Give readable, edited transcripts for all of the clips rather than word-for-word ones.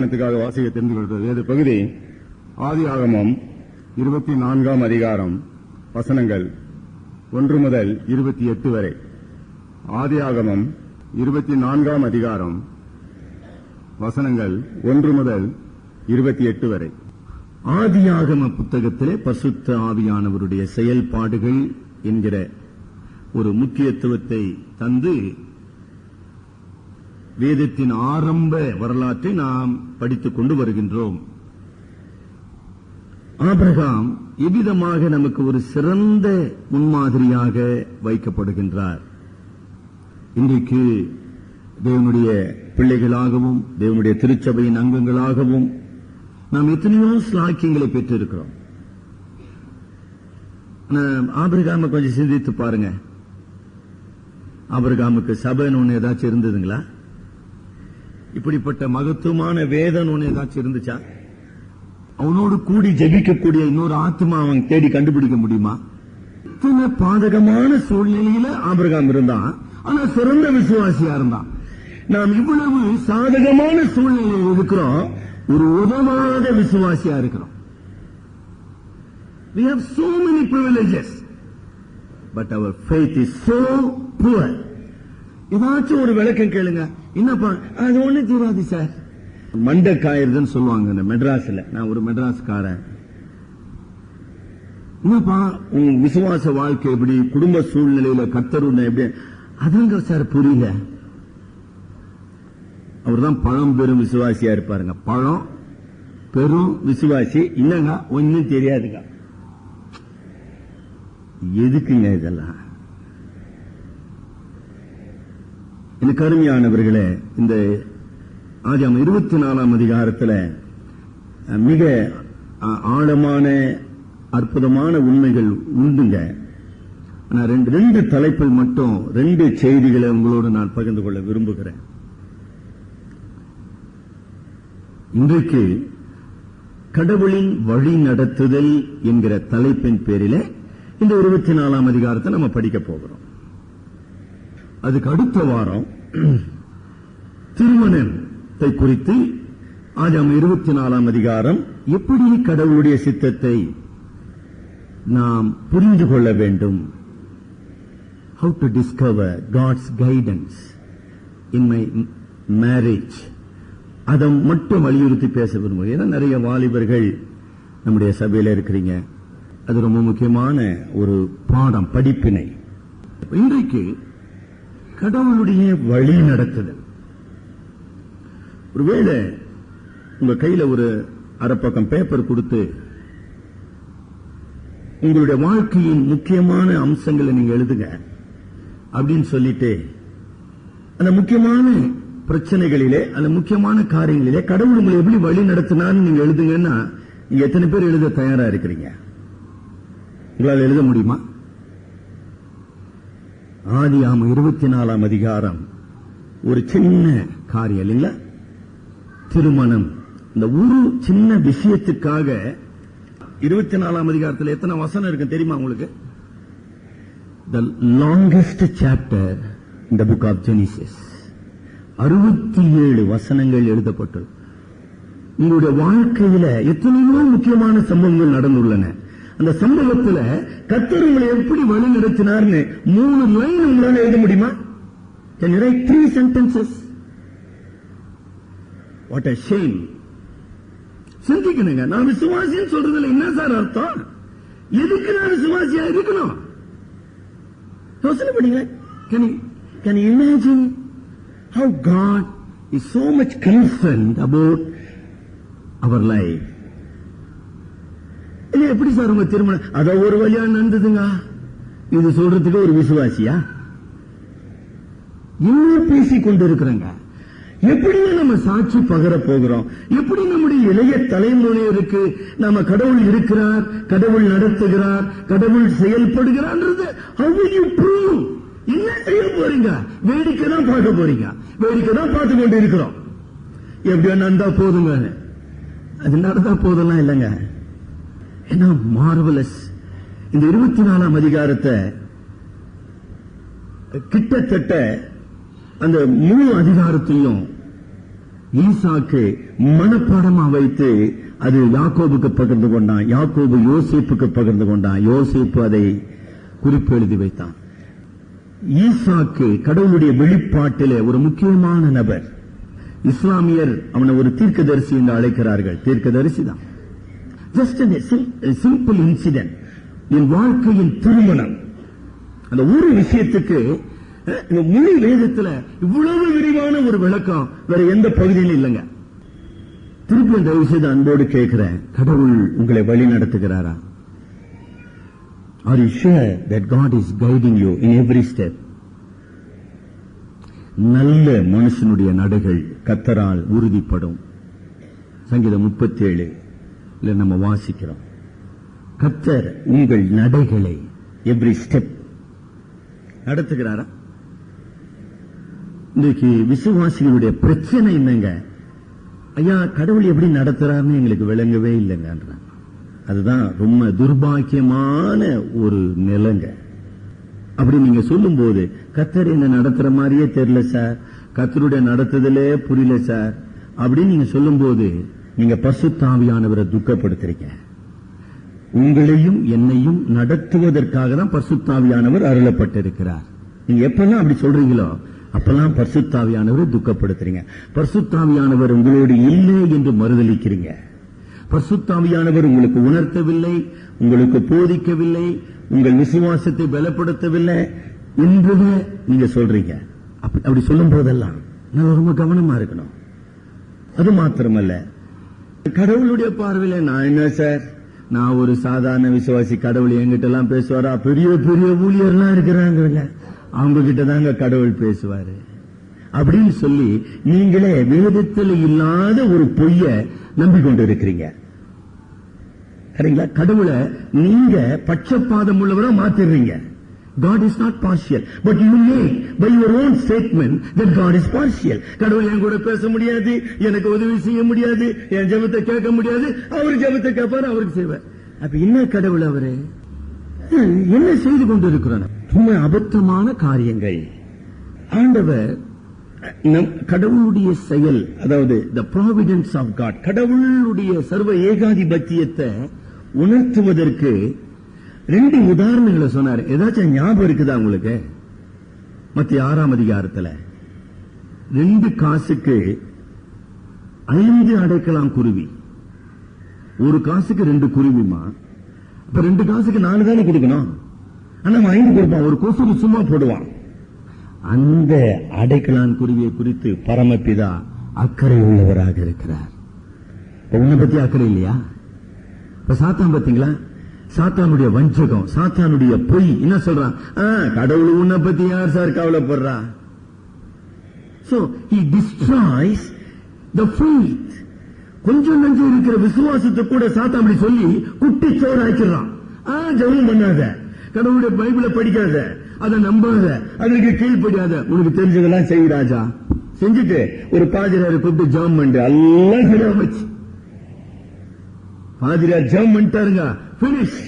தியானத்துக்காக வாசிக்க தெரிந்து கொள்வது வேத பகுதி ஆதியாகமம் 24ஆம் அதிகாரம் வசனங்கள் 1 முதல் 28 வரை. ஆதியாகமம் 24ஆம் அதிகாரம் வசனங்கள் 1 முதல் 28 வரை. ஆதியாகம புத்தகத்திலே பரிசுத்த ஆவியானவருடைய செயல்பாடுகள் என்கிற ஒரு முக்கியத்துவத்தை தந்து வேதத்தின் ஆரம்ப வரலாற்றை நாம் படித்துக் கொண்டு வருகின்றோம். ஆபிரகாம் எவ்விதமாக நமக்கு ஒரு சிறந்த முன்மாதிரியாக வைக்கப்படுகின்றார். இன்றைக்கு தேவனுடைய பிள்ளைகளாகவும் தேவனுடைய திருச்சபையின் அங்கங்களாகவும் நாம் எத்தனையோ ஸ்லாக்கியங்களை பெற்றிருக்கிறோம். ஆபிரகாமை கொஞ்சம் சிந்தித்து பாருங்க. ஆபிரகாமுக்கு சபைன்னு ஒண்ணு ஏதாச்சும் இருந்ததுங்களா? இப்படிப்பட்ட மகத்துவமான வேதம் ஒண்ணு ஏதாச்சும் இருந்துச்சா? அவனோடு கூடி ஜெபிக்கக்கூடிய இன்னொரு ஆத்மா அவன் தேடி கண்டுபிடிக்க முடியுமா? இத்தனை பாதகமான சூழ்நிலையில ஆபிரகாம் இருந்தான். ஆனா சிறந்த விசுவாசியா இருந்தான். நாம் இவ்வளவு சாதகமான சூழ்நிலையில் இருக்கிறோம், ஒரு உதவாத விசுவாசியா இருக்கிறோம். We have so many privileges, but our faith is so poor. ஏதாச்சும் ஒரு விளக்கம் கேளுங்க. என்னப்பா அது ஒண்ணு தீராது சார். மண்டக்காயிருதுன்னு சொல்லுவாங்க இந்த மெட்ராஸ்ல. நான் ஒரு மெட்ராஸ்காரன். என்னப்பா உங்க விசுவாச வாழ்க்கை எப்படி, குடும்ப சூழ்நிலையில கர்த்தர் எப்படி? அதங்க சார் புரியல. அவர் தான் பழம் பெரும் விசுவாசியா இருப்பாருங்க. பழம் பெரும் விசுவாசி இல்லங்க, ஒன்னும் தெரியாதுங்க. எதுக்குங்க இதெல்லாம்? எனக்கு அருமையானவர்களே, இந்த ஆதியாகமம் 24ஆம் அதிகாரத்தில் மிக ஆழமான அற்புதமான உண்மைகள் உண்டுங்க. நான் ரெண்டு தலைப்பில் மட்டும் 2 செய்திகளை உங்களோடு நான் பகிர்ந்து கொள்ள விரும்புகிறேன். இன்றைக்கு கடவுளின் வழி நடத்துதல் என்கிற தலைப்பின் பேரில் இந்த 24ஆம் அதிகாரத்தை நம்ம படிக்க போகிறோம். அதுக்கு அடுத்த வாரம் திருமணத்தை குறித்து ஆதியாகமம் 24ஆம் அதிகாரம் எப்படி கடவுளுடைய சித்தத்தை நாம் புரிந்து கொள்ள வேண்டும், how to discover God's guidance in my marriage, அதை மட்டும் வலியுறுத்தி பேச விரும்புகிறேன். ஏன்னா நிறைய வாலிபர்கள் நம்முடைய சபையில் இருக்கிறீங்க. அது ரொம்ப முக்கியமான ஒரு பாடம், படிப்பினை. இன்றைக்கு கடவுளுடைய வழி நடத்துதல். ஒருவேளை உங்க கையில ஒரு அரை பக்கம் பேப்பர் கொடுத்து உங்களுடைய வாழ்க்கையின் முக்கியமான அம்சங்களை நீங்க எழுதுங்க அப்படின்னு சொல்லிட்டு அந்த முக்கியமான பிரச்சனைகளிலே, அந்த முக்கியமான காரியங்களிலே கடவுள் உங்களை எப்படி வழி நடத்தினான்னு நீங்க எழுதுங்கன்னா, நீங்க எத்தனை பேர் எழுத தயாரா இருக்கிறீங்க? உங்களால் எழுத முடியுமா? ஆதியாகமம் 24ஆம் அதிகாரம் ஒரு சின்ன காரியம் இல்லைங்களா? திருமணம். இந்த ஒரு சின்ன விஷயத்துக்காக 24ஆம் அதிகாரத்தில் எத்தனை வசனம் இருக்கு தெரியுமா உங்களுக்கு? The longest chapter in the book of Genesis. 67 வசனங்கள் எழுதப்பட்டது. உங்களுடைய வாழ்க்கையில எத்தனையோ முக்கியமான சம்பவங்கள் நடந்துள்ளன. அந்த சம்பவத்துல கர்த்தர் உங்களை எப்படி வழி நடத்தினார்னு 3 லைன் உங்களால எழுத முடியுமா? Can you write 3 sentences? What a shame. சிந்திக்கணுங்க. நான் விசுவாசின்னு சொல்றதுல என்ன சார் அர்த்தம்? எதுக்கு நான் விசுவாசியா இருக்கணும்? யோசனை பண்ணுங்க. Can you imagine how God is so much concerned about our life? எப்படி சார் உங்க திருமணம் அத ஒரு வழியா நடந்ததுங்க? இது சொல்றதுக்கு ஒரு விசுவாசியா? இன்னும் பேசிக் கொண்டிருக்கிறேங்க. எப்படி நம்ம சாட்சி பகர போகிறோம்? எப்படி நம்முடைய இளைய தலைமுறையினருக்கு நம்ம கடவுள் இருக்கிறார், கடவுள் நடத்துகிறார், கடவுள் செயல்படுகிறார்ன்றது how will you prove? என்ன செய்ய போறீங்க? வேடிக்கை தான் பார்க்க போறீங்க. வேடிக்கை தான் பார்த்து கொண்டு இருக்கிறோம். எப்படியா நடந்தா போதுங்க, அது நடந்தா போதெல்லாம் இல்லைங்க. என்ன மார்வலஸ். இந்த 24ஆம் அதிகாரத்தை கிட்டத்தட்ட அந்த முழு அதிகாரத்தையும் ஈசாக்கு மனப்பாடமா வைத்து அது யாக்கோபுக்கு பகிர்ந்து கொண்டான். யாக்கோபு யோசேப்புக்கு பகிர்ந்து கொண்டான். யோசேப்பு அதை குறிப்பு எழுதி வைத்தான். ஈசாக்கு கடவுளுடைய வெளிப்பாட்டிலே ஒரு முக்கியமான நபர். இஸ்லாமியர் அவனை ஒரு தீர்க்கதரிசி என்று அழைக்கிறார்கள். தீர்க்கதரிசி தான். Just simple incident. என் வாழ்க்கையின் திருமணம், அந்த ஒரு விஷயத்துக்கு முழு வேதத்துல இவ்வளவு விரிவான ஒரு விளக்கம் வேற எந்த பகுதியிலும் இல்லைங்க. திருப்பி அந்த விஷயத்தை அன்போடு கேட்கிறேன். கடவுள் உங்களை வழி நடத்துகிறாரா? Are you sure that God is guiding you in every step? நல்ல மனுஷனுடைய நடைகள் கர்த்தரால் உறுதிப்படும். சங்கீதம் 37 நம்ம வாசிக்கிறோம். கர்த்தர் உங்கள் நடைகளை எவ்ரி ஸ்டெப் நடத்துகிறாரா? இன்றைக்கு விசுவாசிகளுடைய பிரச்சனை என்னங்க? ஐயா, கடவுள் எப்படி நடத்துறாருன்னு எங்களுக்கு விளங்கவே இல்லைங்க. அதுதான் ரொம்ப துர்பாக்கியமான ஒரு நிலைங்க. அப்படி நீங்க சொல்லும் போது கர்த்தர் என்ன நடத்துற மாதிரியே தெரியல சார், கர்த்தருடைய நடத்துதலே புரியல சார் அப்படின்னு நீங்க சொல்லும் போது நீங்க பரிசுத்த ஆவியானவரை துக்கப்படுத்துறீங்க. உங்களையும் என்னையும் நடத்துவதற்காக தான் பரிசுத்த ஆவியானவர் அருளப்பட்டிருக்கிறார். நீங்க எப்பெல்லாம் அப்படி சொல்றீங்களோ அப்பெல்லாம் பரிசுத்த ஆவியானவரை துக்கப்படுத்துறீங்க. பரிசுத்த ஆவியானவர் உங்களோடு இல்லை என்று மறுதலிக்கிறீங்க. பரிசுத்த ஆவியானவர் உங்களுக்கு உணர்த்தவில்லை, உங்களுக்கு போதிக்கவில்லை, உங்கள் விசுவாசத்தை பலப்படுத்தவில்லை என்று நீங்க சொல்றீங்க. அப்படி சொல்லும் போதெல்லாம் நான் ரொம்ப கவனமா இருக்கணும். அது மாத்திரமல்ல, கடவுளுடைய பார்வையில நான் என்ன சார், நான் ஒரு சாதாரண விசுவாசி, கடவுள் என்கிட்ட எல்லாம் பேசுவாரா? பெரிய பெரிய ஊழியர்லாம் இருக்கிறாங்க, அவங்க கிட்ட தாங்க கடவுள் பேசுவாரு அப்படின்னு சொல்லி நீங்களே வேதத்தில் இல்லாத ஒரு பொய்ய நம்பிக்கொண்டு இருக்கிறீங்க. சரிங்களா? கடவுளை நீங்க பட்சபாதம் உள்ளவரா மாத்திடுறீங்க. God is not partial, but you make by your own statement that God is partial. கடவுள் என் கூட பேச முடியாது, எனக்கு உதவி செய்ய முடியாது, என் ஜெபத்தை கேட்க முடியாது, அவர் ஜெபத்தை கேட்பாரு, அவருக்கு செய்வார். அப்ப என்ன கடவுள் அவரு என்ன செய்து கொண்டிருக்கிறார்? ரொம்ப அபத்தமான காரியங்கள். ஆண்டவர் கடவுளுடைய செயல், அதாவது the providence of God, கடவுளுடைய சர்வ ஏகாதிபத்தியத்தை உணர்த்துவதற்கு 2 உதாரணங்களை சொன்னார். ஏதாச்சும் ஞாபகம் இருக்குதா உங்களுக்கு? மத்திய 6ஆம் அதிகாரத்துல 2 காசுக்கு 5 அடைக்கலாம் குருவி, 1 காசுக்கு 2 குருவிமா. இப்ப 2 காசுக்கு 4 தானே கொடுக்கணும், ஆனா 5 கொடுப்பான். ஒரு கொசுக்கு சும்மா போடுவான். அந்த அடைக்கலான் குருவியை குறித்து பரமபிதா அக்கறை உள்ளவராக இருக்கிறார். உன்னை பத்தி அக்கறை இல்லையா? இப்ப சாத்தான் பாத்தீங்களா? சாத்தானுடைய வஞ்சகம், சாத்தானுடைய பொய் என்ன சொல்றான்? கடவுள் உன்னை பத்தி யார் sir கவலைப்படுறா? So he destroys the faith. கொஞ்சம் நஞ்சம் இருக்கிற விசுவாசத்தை கூட சாத்தான் அப்படி சொல்லி குட்டி சோறாக்கிறான். ஜெபம் பண்ணாத, கடவுளுடைய பைபிளை படிக்காத, அதை நம்பாத, அதற்கு கீழ்ப்படியாத, உனக்கு தெரிஞ்சதெல்லாம் செய் ராஜா. செஞ்சுட்டு ஒரு பாதிரியாரை கூப்பிட்டு ஜெபம் பண்ணு, எல்லாம் சரியா வச்சு. பாதிரியார் ஜெபம் பண்ணிட்டாருங்க, பினிஷ்.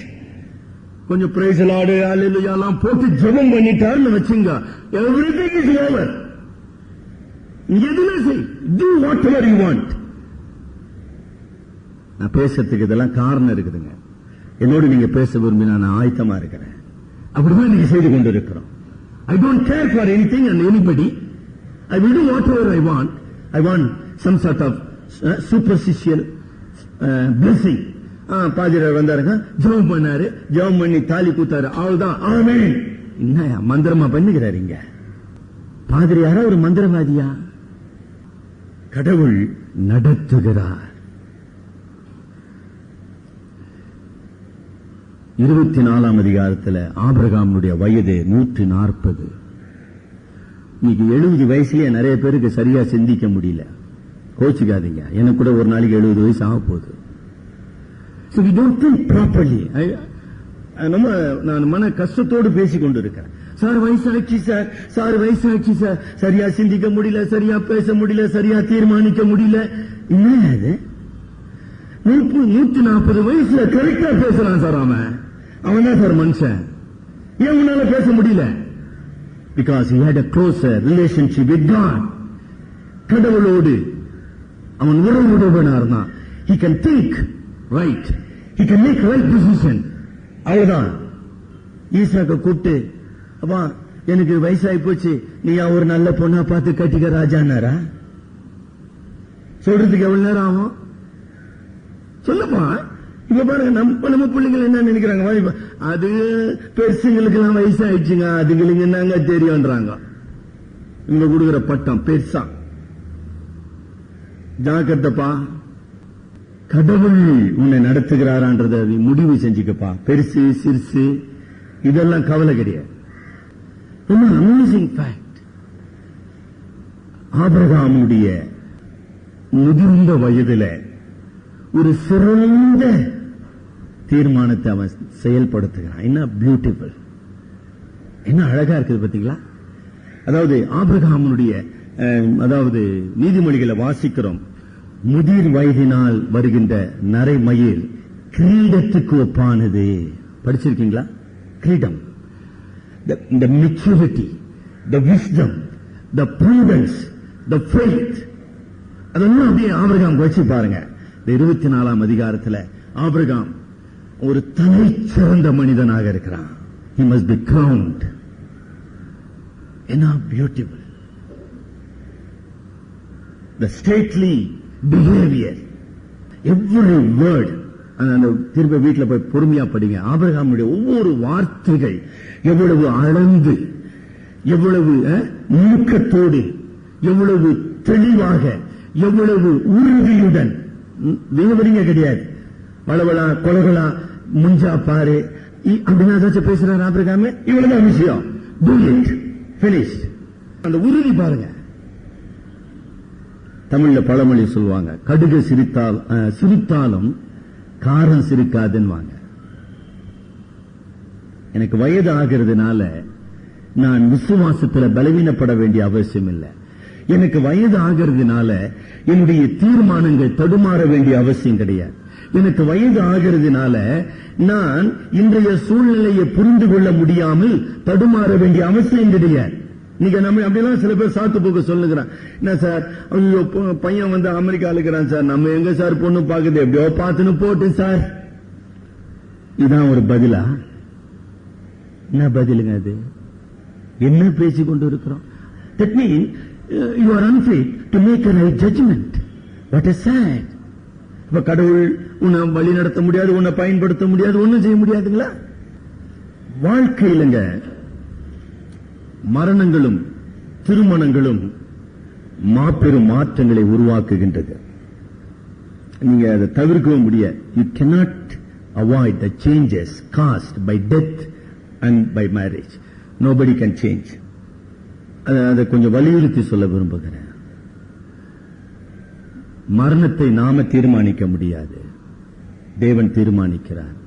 கொஞ்சம் பிரைஸ் லார்ட் அல்லேலூயா எல்லாம் போட்டு ஜெபம் பண்ணிட்டாருன்னு வச்சுங்க, எவ்ரிதிங் இஸ் ஓவர். எதுனா செய், do whatever you want. நான் பேசுறதுக்கு இதெல்லாம் காரணம் இருக்குதுங்க. என்னோடு நீங்க பேச விரும்பி நான் ஆயத்தமா இருக்கிறேன். அப்படிதான் நீங்க செய்து கொண்டிருக்கிறோம். I don't care for anything and anybody. I will do whatever I want. I want some sort of superficial blessing. பாதிரியார் வந்தாருங்க, ஜெபம் பண்ணாரு, ஜெபம் பண்ணி தாலி கூத்தாரு, அவ்வளவுதான், ஆமென். என்ன மந்திரமா பண்ணுகிறாரு இங்க? பாதிரியாரா ஒரு மந்திரவாதியா? கடவுள் நடத்துகிறார். 24ஆம் அதிகாரத்தில் ஆபிரகாமுடைய வயது 140. இன்னைக்கு 70 வயசுலயே நிறைய பேருக்கு சரியா சிந்திக்க முடியல. கோச்சுக்காதீங்க, எனக்கு கூட ஒரு நாளைக்கு 70 வயசு ஆக போகுது. So we don't think properly. நான் மன கஷ்டத்தோடு பேசிக் கொண்டிருக்கிறேன். சார் வயசாச்சு சார், சார் வயசாச்சு சார், சரியா சிந்திக்க முடியல, சரியா பேச முடியல, சரியா தீர்மானிக்க முடியல. என்ன அது? 140 வயசுல கரெக்டா பேசுறான் சார். அவன் தான் சார் மனுஷன். ஏன் உன்னால பேச முடியல? Because he had a closer relationship with God. கடவுளோடு அவன் உறவுடையவனா இருந்தான். he can think right, he can make right decision. அவ்வளவுதான். ஈசாக்க கூப்பிட்டு, அப்பா எனக்கு வயசாகி போச்சு, நீ ஒரு நல்ல பொண்ணா பார்த்து கட்டிக்க ராஜானாரா? சொல்றதுக்கு எவ்வளவு நேரம் ஆகும் சொல்லப்பா. இப்ப பாருங்க, நம்ம பிள்ளைகள் என்ன நினைக்கிறாங்க, அது பெருசுங்களுக்கு எல்லாம் வயசாயிடுச்சுங்க, அதுங்களுக்கு என்னங்க தெரியும்ன்றாங்க. இங்க கொடுக்கிற பட்டம் பெருசா. ஜாக்கிரதப்பா, கடவுள் உன்னை நடத்துகிறாரான்றத முடிவு செஞ்சுக்கப்பா. பெருசு சிறுசு இதெல்லாம் கவலை கிடையாது. ரொம்ப அமேசிங் ஃபேக்ட், ஆபிரகாமுடைய முதிர்ந்த வயதுல ஒரு சிறந்த தீர்மானத்தை அவன் செயல்படுத்துகிறான். என்ன பியூட்டிஃபுல், என்ன அழகா இருக்குது பாத்தீங்களா? அதாவது ஆபிரகாமுடைய அதாவது நீதிமொழிகளை வாசிக்கிறோம், முதிர் வயதினால் வருகின்ற நரைமயிர் கிரீடத்துக்கு ஒப்பானது. படிச்சிருக்கீங்களா? கிரீடம், the maturity, the wisdom, the prudence, the faith, அதெல்லாம் அப்படியே ஆபிரகாம் வச்சு பாருங்க. இந்த 24ஆம் அதிகாரத்தில் ஆபிரகாம் ஒரு தலை சிறந்த மனிதனாக இருக்கிறான். he must be crowned. என்ன beautiful, the stately behavior, every word. அந்த திரும்ப வீட்டில் போய் பொறுமையா படிங்க. ஆபிரகாமுடைய ஒவ்வொரு வார்த்தைகள் எவ்வளவு அளந்து, எவ்வளவு நுணுக்கத்தோடு, எவ்வளவு தெளிவாக, எவ்வளவு உறுதியுடன். வேவரிங்க கிடையாது, வளவளா கொலகளா முஞ்சா பாரு அப்படின்னா ஏதாச்சும் பேசுறாரு ஆபிரகாம். இவ்வளவுதான் விஷயம். Do it, finish. அந்த உறுதி பாருங்க. தமிழ்ல பழமொழி சொல்லுவாங்க, கடுகு சிரித்தாலும் காரம் சிரிக்காதுன்னு. எனக்கு வயது ஆகிறதுனால நான் விசுவாசத்தில் பலவீனப்பட வேண்டிய அவசியம் இல்லை. எனக்கு வயது ஆகிறதுனால என்னுடைய தீர்மானங்கள் தடுமாற வேண்டிய அவசியம் கிடையாது. எனக்கு வயது ஆகிறதுனால நான் இன்றைய சூழ்நிலையை புரிந்து கொள்ள முடியாமல் தடுமாற வேண்டிய அவசியம் கிடையாது. நீங்க நம்ம அப்படிலாம் சில பேர் சாக்கு போக்கு சொல்லுகிறான். என்ன சார், ஐயோ பையன் வந்து அமெரிக்கால இருக்கிறான் சார், நம்ம எங்க சார் பொண்ணு பாக்குது, எப்படியோ பார்த்துன்னு போட்டு சார். இதான் ஒரு பதிலா? என்ன பதிலுங்க அது? என்ன பேசிக் கொண்டு இருக்கிறோம்? That means you are unfit to make a right judgment. What a sad. இப்ப கடவுள் உன்னை வழி நடத்த முடியாது, உன்னை பயன்படுத்த முடியாது, ஒன்னும் செய்ய முடியாதுங்களா? வாழ்க்கையிலங்க மரணங்களும் திருமணங்களும் மாபெரும் மாற்றங்களை உருவாக்குகின்றது. நீங்க அதை தவிர்க்கவும் முடியாது. You cannot avoid the changes caused by death and by marriage. Nobody can change. அதை கொஞ்சம் வலியுறுத்தி சொல்ல விரும்புகிறேன். மரணத்தை நாம தீர்மானிக்க முடியாது, தேவன் தீர்மானிக்கிறார்.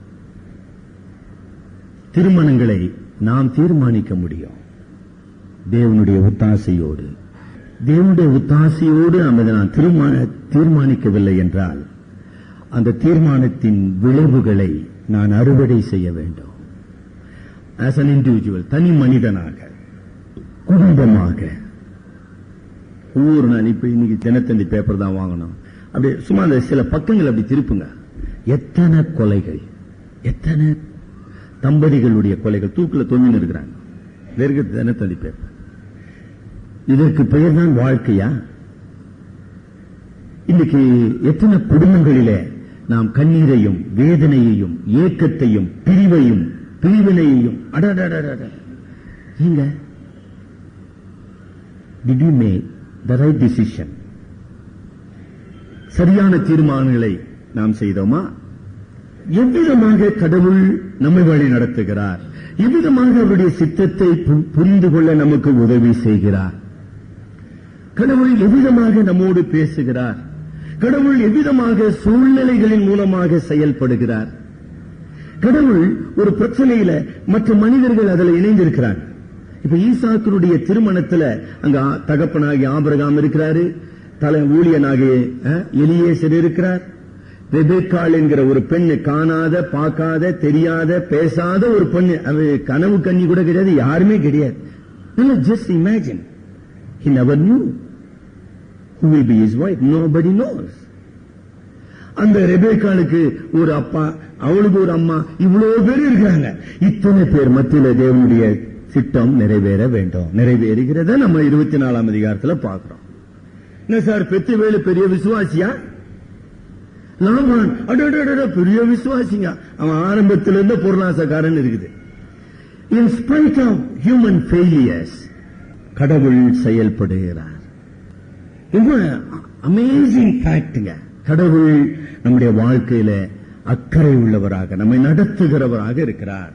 திருமணங்களை நாம் தீர்மானிக்க முடியும், தேவனுடைய ஒத்தாசையோடு. தேவனுடைய ஒத்தாசையோடு அதை நான் தீர்மானிக்கவில்லை என்றால் அந்த தீர்மானத்தின் விளைவுகளை நான் அறுவடை செய்ய வேண்டும். as an individual, தனி மனிதனாக, குடும்பமாக. ஒவ்வொரு நாள் இப்ப இன்னைக்கு தினத்தந்தி பேப்பர் தான் வாங்கணும், அப்படி சும்மா அந்த சில பக்கங்கள் அப்படி திருப்புங்க. எத்தனை கொலைகள், எத்தனை தம்பதிகளுடைய கொலைகள் தூக்குல தொங்கின்னு இருக்கிறாங்க. இதற்கு தினத்தந்தி பேப்பர். இதற்கு பெயர் தான் வாழ்க்கையா? இன்னைக்கு எத்தனை குடும்பங்களிலே நாம் கண்ணீரையும் வேதனையையும் ஏக்கத்தையும் பிரிவினையையும் நீங்க did you make the right decision? சரியான தீர்மானங்களை நாம் செய்தோமா? எவ்விதமாக கடவுள் நம்மை வழி நடத்துகிறார், எவ்விதமாக அவருடைய சித்தத்தை புரிந்து கொள்ள நமக்கு உதவி செய்கிறார், கடவுள் எவ்விதமாக நம்மோடு பேசுகிறார், கடவுள் எவ்விதமாக சூழ்நிலைகளின் மூலமாக செயல்படுகிறார். கடவுள் ஒரு பிரச்சனையில மற்ற மனிதர்கள் அதில் இணைந்திருக்கிறார். இப்ப ஈசாக்கினுடைய திருமணத்துல அங்க தகப்பனாகி ஆபிரகாம் இருக்கிறாரு, தலை ஊழியனாகிய எலியேசர் இருக்கிறார், ரெபெக்காள் என்கிற ஒரு பெண்ணு, காணாத பார்க்காத தெரியாத பேசாத ஒரு பெண்ணு, அது கனவு கண்ணி கூட கிடையாது, யாருமே கிடையாது. Just imagine, he never knew. who will be his wife? Nobody knows. அந்த ரெபேக்காளுக்கு ஒரு அப்பா, அவளுக்கு ஒரு அம்மா, இவ்வளவு பேர் இருக்காங்க. இத்தனை பேர் மத்தியில தேவனுடைய திட்டம் நிறைவேற வேண்டும். நிறைவேறுகிறத நம்ம 24ஆம் அதிகாரத்துல பார்க்கிறோம். என்ன சார், பெத்துவேலு பெரிய விசுவாசியா? லாபான் பெரிய விசுவாசிங்க. அவன் ஆரம்பத்திலிருந்து பொருளாசக்காரன் இருக்குது. In spite of human failures, கடவுள் செயல்படுகிறார். ரொம்ப அமேசிங் ஃபேக்ட்ங்க. கடவுள் நம்முடைய வாழ்க்கையில அக்கறை உள்ளவராக நம்மை நடத்துகிறவராக இருக்கிறார்.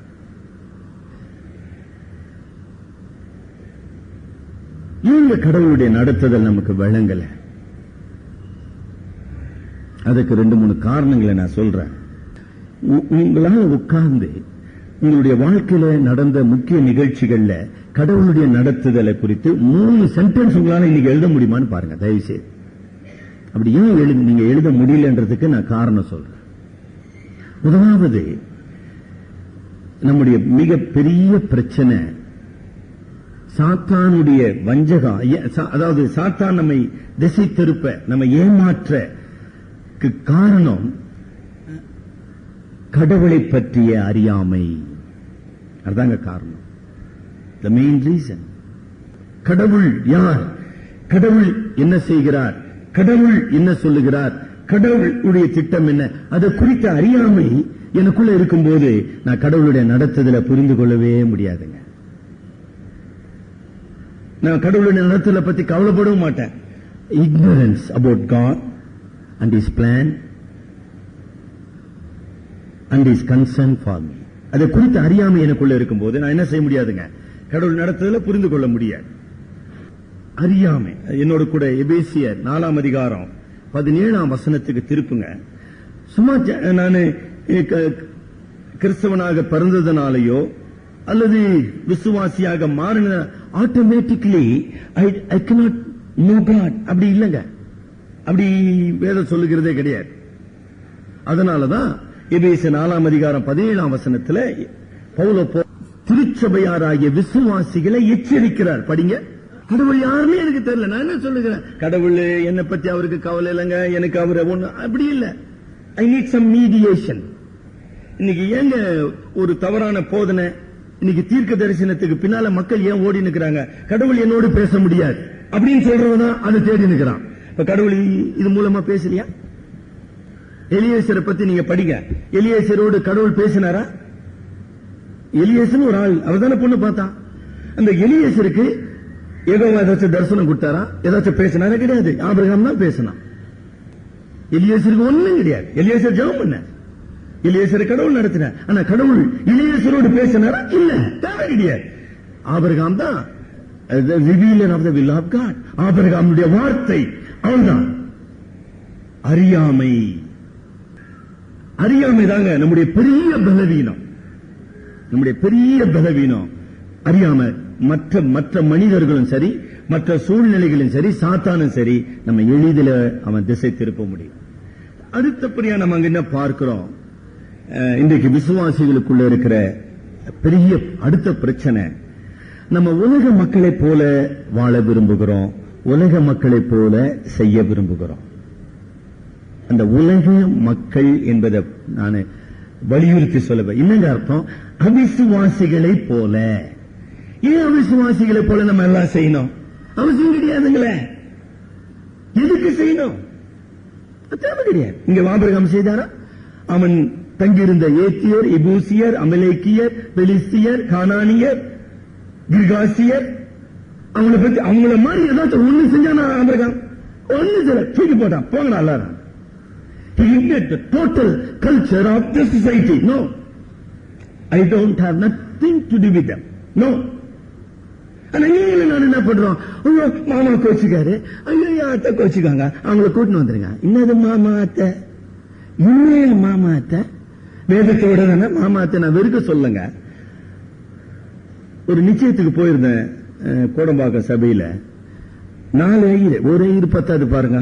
இந்த கடவுளுடைய நடத்துதல் நமக்கு விளங்கல. அதுக்கு 2-3 காரணங்களை நான் சொல்றேன். உங்களால உட்கார்ந்து உங்களுடைய வாழ்க்கையில நடந்த முக்கிய நிகழ்ச்சிகள்ல கடவுளுடைய நடத்துதலை குறித்து 3 சென்டென்ஸ் உங்களால இன்னைக்கு எழுத முடியுமான்னு பாருங்க தயவு செய்து. அப்படி ஏன் நீங்க எழுத முடியலன்றதுக்கு நான் காரணம் சொல்றேன். முதலாவது, நம்முடைய மிகப்பெரிய பிரச்சனை சாத்தானுடைய வஞ்சகம். அதாவது சாத்தான் நம்மை திசை திருப்ப, நம்ம ஏமாற்ற காரணம் கடவுளை பற்றிய அறியாமை. அதுதாங்க காரணம். the main reason. கடவுள் யார், கடவுள் என்ன செய்கிறார், கடவுள் என்ன சொல்லுகிறார், கடவுளுடைய திட்டம் என்ன, அதை குறித்த அறியாமை எனக்குள்ள இருக்கும்போது நான் கடவுளுடைய நடத்துதலை புரிந்து கொள்ளவே முடியாதுங்க. நான் கடவுளுடைய நடத்துதலை பத்தி கவலைப்படவும் மாட்டேன். ignorance about God and his plan and his concern for me, அதை குறித்த அறியாமை எனக்குள்ள இருக்கும்போது நான் என்ன செய்ய முடியாதுங்க, கடவுள் நடத்துதலை புரிந்து கொள்ள முடியாது. அறியாமை. என்னோட கூட எபேசியர் 4ஆம் அதிகாரம் 17ஆம் வசனத்துக்கு திருப்புங்க. சும்மா நான் கிறிஸ்தவனாக பிறந்ததனாலேயோ அல்லது விசுவாசியாக மாறின ஆட்டோமேட்டிக்கலி ஐ cannot know God அப்படி இல்லைங்க. அப்படி வேதம் சொல்லுகிறதே கிடையாது. அதனாலதான் எபேசியர் 4ஆம் அதிகாரம் 17ஆம் வசனத்துல பவுல் திருச்சபையாராகிய விசுவாசிகளை எச்சரிக்கிறார். படிங்க. கடவுள் யாருமே எனக்கு தெரியல, நான் என்ன சொல்லுகிறேன், கடவுள் என்னை பத்தி அவருக்கு கவலை இல்லைங்க, எனக்கு அவரை ஒண்ணு அப்படி இல்ல. I need some mediation. இன்னைக்கு ஏங்க ஒரு தவறான போதனை, இன்னைக்கு தீர்க்க தரிசனத்துக்கு பின்னால மக்கள் ஏன் ஓடி நிற்கிறாங்க, கடவுள் என்னோடு பேச முடியாது அப்படின்னு சொல்றவன் தான் அதை தேடி நிற்கிறான். இப்ப கடவுள் இது மூலமா பேசலையா? எலியேசரை பத்தி நீங்க படிங்க. எலியேசரோடு கடவுள் பேசினாரா? எலியேசன் ஒரு ஆள், அவர் தானே பொண்ணு பார்த்தான். அந்த எலியேசருக்கு யெகோவா ஏதாச்சும் தரிசனம் கொடுத்தாரா, ஏதாச்சும் பேசினாரா? கிடையாது. ஆபிரகாம் தான் பேசினான். எலியேசருக்கு ஒண்ணும் கிடையாது. எலியேசர் ஜெபம் பண்ண, எலியேசரை கடவுள் நடத்தினார். ஆனா கடவுள் எலியேசரோடு பேசினாரா? இல்ல, தேவை கிடையாது. ஆபிரகாம் தான் revealer of the will of God. ஆபிரகாமுடைய வார்த்தை அவன்தான். அறியாமை. அறியாமை தாங்க நம்முடைய பெரிய பலவீனம். நம்முடைய பெரிய பலவீனம் அறியாமை. மற்ற மனிதர்களும் சரி, மற்ற சூழ்நிலைகளும் சரி, சாத்தானும் சரி, நம்ம எளிதில் அவன் திசை திருப்ப முடியும். அடுத்தபடியா நம்ம அங்க என்ன பார்க்கிறோம், இன்றைக்கு விசுவாசிகளுக்குள்ள இருக்கிற பெரிய அடுத்த பிரச்சனை, நம்ம உலக மக்களைப் போல வாழ விரும்புகிறோம், உலக மக்களைப் போல செய்ய விரும்புகிறோம். அந்த உலக மக்கள் என்பதை நான் வலியுறுத்தி சொல்லுவேன். என்னங்க அர்த்தம்? அவிசுவாசிகளை போல. ஏன் அவிசுவாசிகளை போல நம்ம எல்லாம் செய்யணும்? அவசியம் கிடையாதுங்களே. எதுக்கு செய்யணும்? தேவை கிடையாது. இங்க ஆபிரகாம் செய்தாரா? அவன் தங்கியிருந்த ஏத்தியர், எபூசியர், அமலேக்கியர், பெலிஸ்தியர், கானானியர், கிர்காசியர், அவங்கள பத்தி அவங்கள மாதிரி ஏதாச்சும் ஒண்ணு செஞ்சானா ஆபிரகாம்? ஒண்ணு செய்யல, தூக்கி போட்டான், போங்க நல்லா. He ignored the total culture of the society. No, I don't have nothing to do with them. No. ஆனா நீங்களும் நான் என்ன பண்றோம், ஐயோ மாமா கோச்சுக்காரு, ஐயோ அத்தை கோச்சுக்காங்க, அவங்கள கூட்டின்னு வந்துருங்க. இன்னது மாமா அத்தை, இன்னும் மாமா அத்தை, வேதத்தோட தானே மாமா அத்தை. நான் வெறுக்க சொல்லுங்க. ஒரு நிச்சயத்துக்கு போயிருந்தேன் கோடம்பாக்கம் சபையில. 4 ஐயர், ஒரு ஐயர் பத்தாது பாருங்க,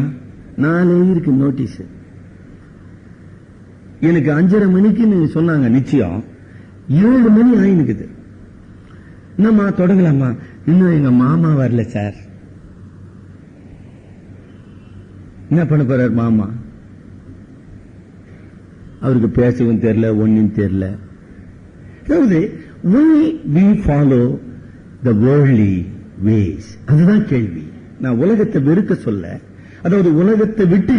4 ஐயருக்கு நோட்டீஸ். எனக்கு 5:30 மணிக்கு சொன்னாங்க நிச்சயம், 7 மணி ஆயினுக்குது. என்னம்மா தொடங்கலாமா? இன்னும் எங்க மாமா வரல சார். என்ன பண்ண போறார் மாமா? அவருக்கு பேசவும் தெரியல, ஒன்னும் தெரியல. அதாவது we follow the worldly ways. அதுதான் கேள்வி. நான் உலகத்தை வெறுக்க சொல்ல, அதாவது உலகத்தை விட்டு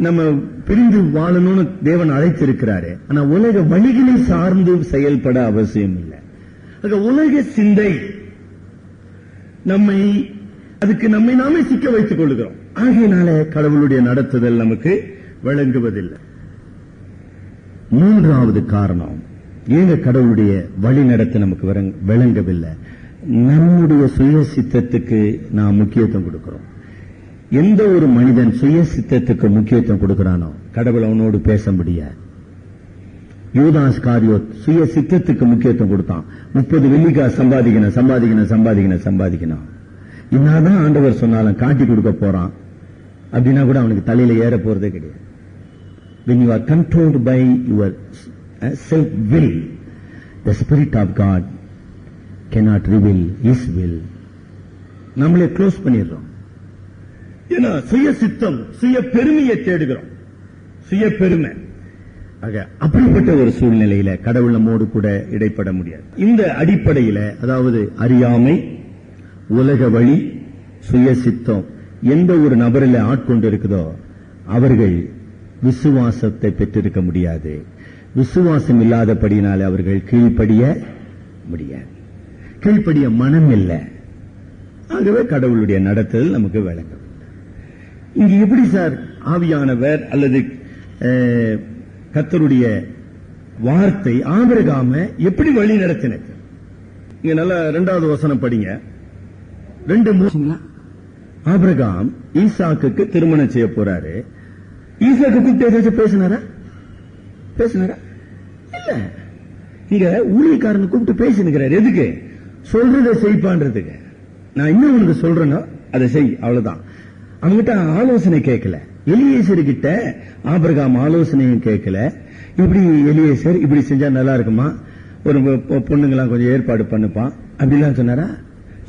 நம்ம பிரிந்து வாழணும்னு தேவன் அழைத்திருக்கிறாரு. ஆனா உலக வழிகளை சார்ந்து செயல்பட அவசியம் இல்லை. உலக சிந்தை அதுக்கு நம்மை நாமே சிக்க வைத்துக் கொள்கிறோம். ஆகையினால கடவுளுடைய நடத்துதல் நமக்கு விளங்குவதில்லை. மூன்றாவது காரணம், ஏங்க கடவுளுடைய வழி நடத்த நமக்கு விளங்கவில்லை? நம்முடைய சுய சித்தத்துக்கு நாம் முக்கியத்துவம் கொடுக்கிறோம். எந்த ஒரு மனிதன் சுய சித்தத்துக்கு முக்கியத்துவம் கொடுக்கிறானோ கடவுள் அவனோடு பேச முடியாது. யூதாஸ் காரியோத் சுய சித்தத்துக்கு முக்கியத்துவம் கொடுத்தான். 30 வெள்ளிக்காய் சம்பாதிக்கணும். என்னதான் ஆண்டவர் சொன்னாலும் காட்டி கொடுக்க போறான் அப்படின்னா கூட அவனுக்கு தலையில ஏற போறதே கிடையாது. When you are controlled by your self will, the spirit of God cannot reveal his will. நம்மளே க்ளோஸ் பண்ணிடுறோம். ஏன்னா சுய சித்தம், சுய பெருமையை தேடுகிறோம். சுய பெருமை. அப்படிப்பட்ட ஒரு சூழ்நிலையில கடவுள் நம்மோடு கூட இடைப்பட முடியாது. இந்த அடிப்படையில, அதாவது அறியாமை, உலக வழி, சுய சித்தம் எந்த ஒரு நபரில் ஆட்கொண்டு இருக்குதோ அவர்கள் விசுவாசத்தை பெற்றிருக்க முடியாது. விசுவாசம் இல்லாதபடியினாலே அவர்கள் கீழ்ப்படிய முடியாது. கீழ்ப்படிய மனம் இல்லை. ஆகவே கடவுளுடைய நடத்துதல் நமக்கு விளங்கும். இங்க எப்படி சார் ஆவியானவர் அல்லது கர்த்தருடைய வார்த்தை ஆபிரகாம எப்படி வழி நடத்தினது? இங்க நல்ல 2வது வசனம் படிங்க. 2:3 ஆபிரகாம் ஈசாக்குக்கு திருமணம் செய்ய போறாரு. ஈசாக்கு கூப்பிட்டு ஏதாச்சும் பேசினாரா? இல்ல. இங்க ஊழியக்காரன் கூப்பிட்டு பேசினுக்கிறார். எதுக்கு? சொல்றதை செய்ப்பான்றதுக்கு. நான் இன்னும் உனக்கு சொல்றேன்னா அதை செய், அவ்வளவுதான். அவங்ககிட்ட ஆலோசனை கேட்கல. எலியேசர் கிட்ட ஆபிரகாம் ஆலோசனையும் கேட்கல. இப்படி எலியேசர் இப்படி செஞ்சா நல்லா இருக்குமா, ஒரு பொண்ணுங்களாம் கொஞ்சம் ஏற்பாடு பண்ணுப்பான் அப்படிலாம் சொன்னாரா?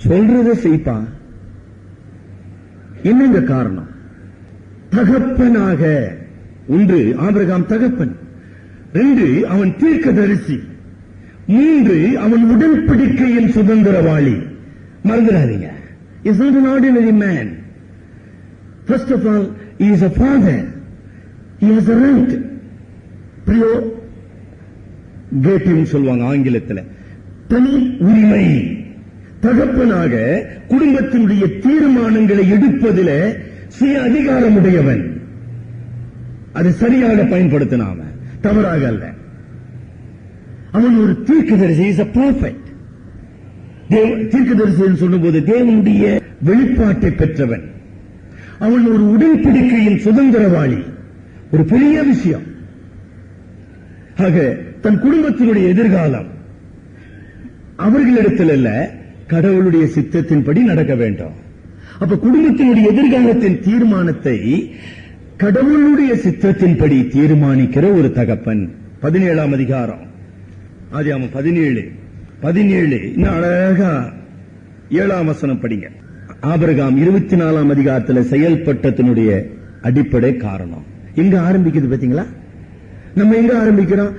சொல்றத செய்ப்பான். என்னங்க காரணம்? தகப்பனாக. 1 ஆபிரகாம் தகப்பன், 2 அவன் தீர்க்கதரிசி, 3 அவன் உடன்படிக்கையின் சுதந்திரவாளி. மறந்துடாதீங்க. Is not an ordinary man. First of all, he is a father. He has a right. Prerogative சொல்வாங்க ஆங்கிலத்தில். தனி உரிமை. தகப்பனாக குடும்பத்தினுடைய தீர்மானங்களை எடுப்பதில் சுய அதிகாரமுடையவன். அது சரியாக பயன்படுத்தினாம, தவறாக அல்ல. அவன் ஒரு தீர்க்கதரிசி. Is a prophet. தீர்க்கதரிசி சொல்லும்போது தேவனுடைய வெளிப்பாட்டை பெற்றவன். அவன் ஒரு உடன்படிக்கையின் சுதந்திரவாளி. ஒரு பெரிய விஷயம். ஆக தன் குடும்பத்தினுடைய எதிர்காலம் அவர்களிடத்தில் அல்ல, கடவுளுடைய சித்தத்தின்படி நடக்க வேண்டும். அப்ப குடும்பத்தினுடைய எதிர்காலத்தின் தீர்மானத்தை கடவுளுடைய சித்தத்தின்படி தீர்மானிக்கிற ஒரு தகப்பன். 17ஆம் அதிகாரம் ஆதியாகமம் 17 இன்னும் அழகா 7ஆம் வசனம் படிங்க. ஆபிரகாம் 24ஆம் அதிகாரத்தில் செயல்பட்டதனுடைய அடிப்படை காரணம் எங்க ஆரம்பிக்குது பாத்தீங்களா? நம்ம எங்க ஆரம்பிக்கிறோம்?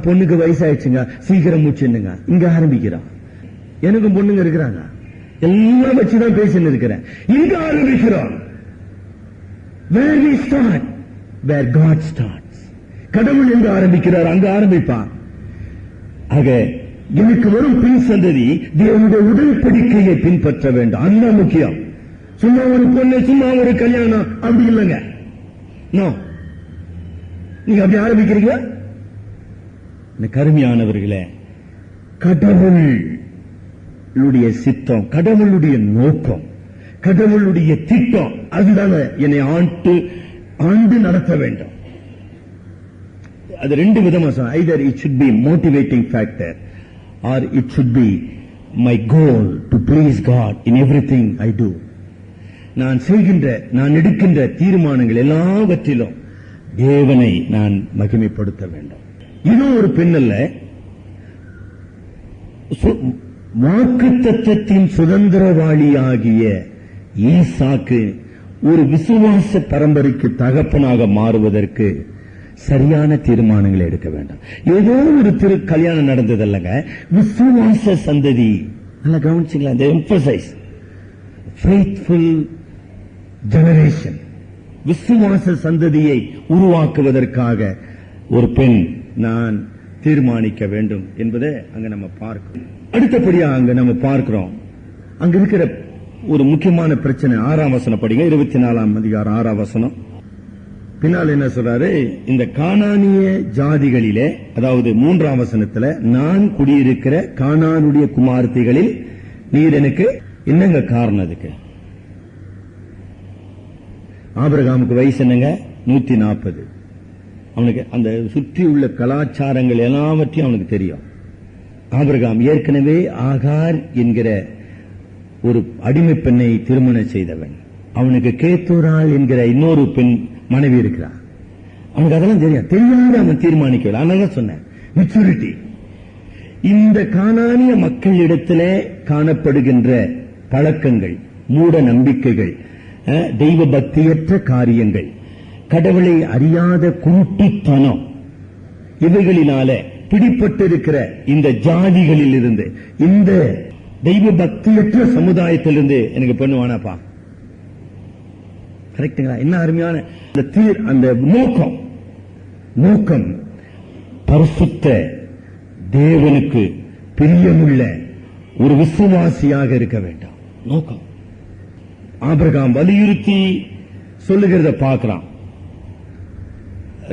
பொண்ணுக்கு வயசாயிடுச்சுங்க, சீக்கிரம் மூச்சுங்க. இங்க ஆரம்பிக்கிறோம். எனக்கும் பொண்ணுங்க இருக்கிறாங்க, எல்லாம் வச்சுதான் பேசின்னு இருக்கிறேன். இங்க ஆரம்பிக்கிறோம். Where we start, where God starts. கடவுள் எங்க ஆரம்பிக்கிறார் அங்க ஆரம்பிப்பான். ஆக எனக்கு வரும் பின் சந்ததி தேவனுடைய உடன்படிக்கையை பின்பற்ற வேண்டும். அதுதான் முக்கியம். சும்மா ஒரு பொண்ணு, சும்மா ஒரு கல்யாணம் அப்படி இல்லைங்க. நீங்க அப்படி ஆரம்பிக்கிறீங்களா? கருமையானவர்களே, கடவுளுடைய சித்தம், கடவுளுடைய நோக்கம், கடவுளுடைய திட்டம் அதுதாங்க என்னை ஆண்டு நடத்த வேண்டும். அது 2 விதமா சொன்ன. either it should be motivating factor or it should be my goal to please God in everything I do. நான் எடுக்கின்ற தீர்மானங்கள் எல்லாவற்றிலும் தேவனை நான் மகிமைப்படுத்த வேண்டும். இன்னும் ஒரு பெண் அல்ல, வாக்குத்தத்தத்தின் சுதந்திரவாளியாகிய ஈசாக்கு ஒரு விசுவாச பரம்பரைக்கு தகப்பனாக மாறுவதற்கு சரியான தீர்மானங்களை எடுக்க வேண்டும். ஏதோ ஒரு கல்யாணம் நடந்ததல்லங்க, விசுவாச சந்ததி. நல்லா கவனிச்சுங்களா, இந்த எம்பசைஸ் ஃபெய்த்ஃபுல் ஜெனரேஷன், விசுவாச சந்ததியை உருவாக்குவதற்காக ஒரு பெண் நான் தீர்மானிக்க வேண்டும் என்பதை அங்க நம்ம பார்க்கிறோம். அடுத்தபடியா அங்க நம்ம பார்க்கிறோம், அங்க இருக்கிற ஒரு முக்கியமான பிரச்சனை. 6ஆம் வசனம் படிங்க, 24ஆம் அதிகாரம் 6ஆம் வசனம். பின்னால் என்ன சொல்றாரு, இந்த கானானிய ஜாதிகளிலே, அதாவது 3ஆம் வசனத்துல, நான் குடியிருக்கிற கானானுடைய குமார்த்திகளில் நீர் எனக்கு என்னங்க காரணம்? அதுக்கு ஆபிரகாமுக்கு வயசு என்னங்க? 140. அவனுக்கு அந்த சுற்றி உள்ள கலாச்சாரங்கள் எல்லாவற்றையும் அவனுக்கு தெரியும். ஆபிரகாம் ஏற்கனவே ஆகார் என்கிற ஒரு அடிமை பெண்ணை திருமணம் செய்தவன். அவனுக்கு கேத்தூரால் என்கிற இன்னொரு பெண் மனைவி இருக்கிறார். அவனுக்கு அதெல்லாம் தெரியும். தெரியாத அவன் தீர்மானிக்கவில்லை. அதனால சொன்னேன், மெச்சூரிட்டி. இந்த கானானிய மக்களிடத்திலே காணப்படுகின்ற பழக்கங்கள், மூட நம்பிக்கைகள், தெய்வ பக்தியற்ற காரியங்கள், கடவுளை அறியாத குருட்டுத்தனம், இவைகளினால பிடிப்பட்டிருக்கிற இந்த ஜாதிகளில் இருந்து, இந்த தெய்வ பக்தியற்ற சமுதாயத்திலிருந்து எனக்கு பெண்ணு வேணாப்பா. கரெக்டுங்களா? என்ன அருமையான அந்த நோக்கம் பரிசுத்த தேவனுக்கு பிரியமுள்ள ஒரு விசுவாசியாக இருக்க வேண்டாம். நோக்கம் ஆபிரகாம் வலியுறுத்தி சொல்லுகிறத பார்க்கலாம்.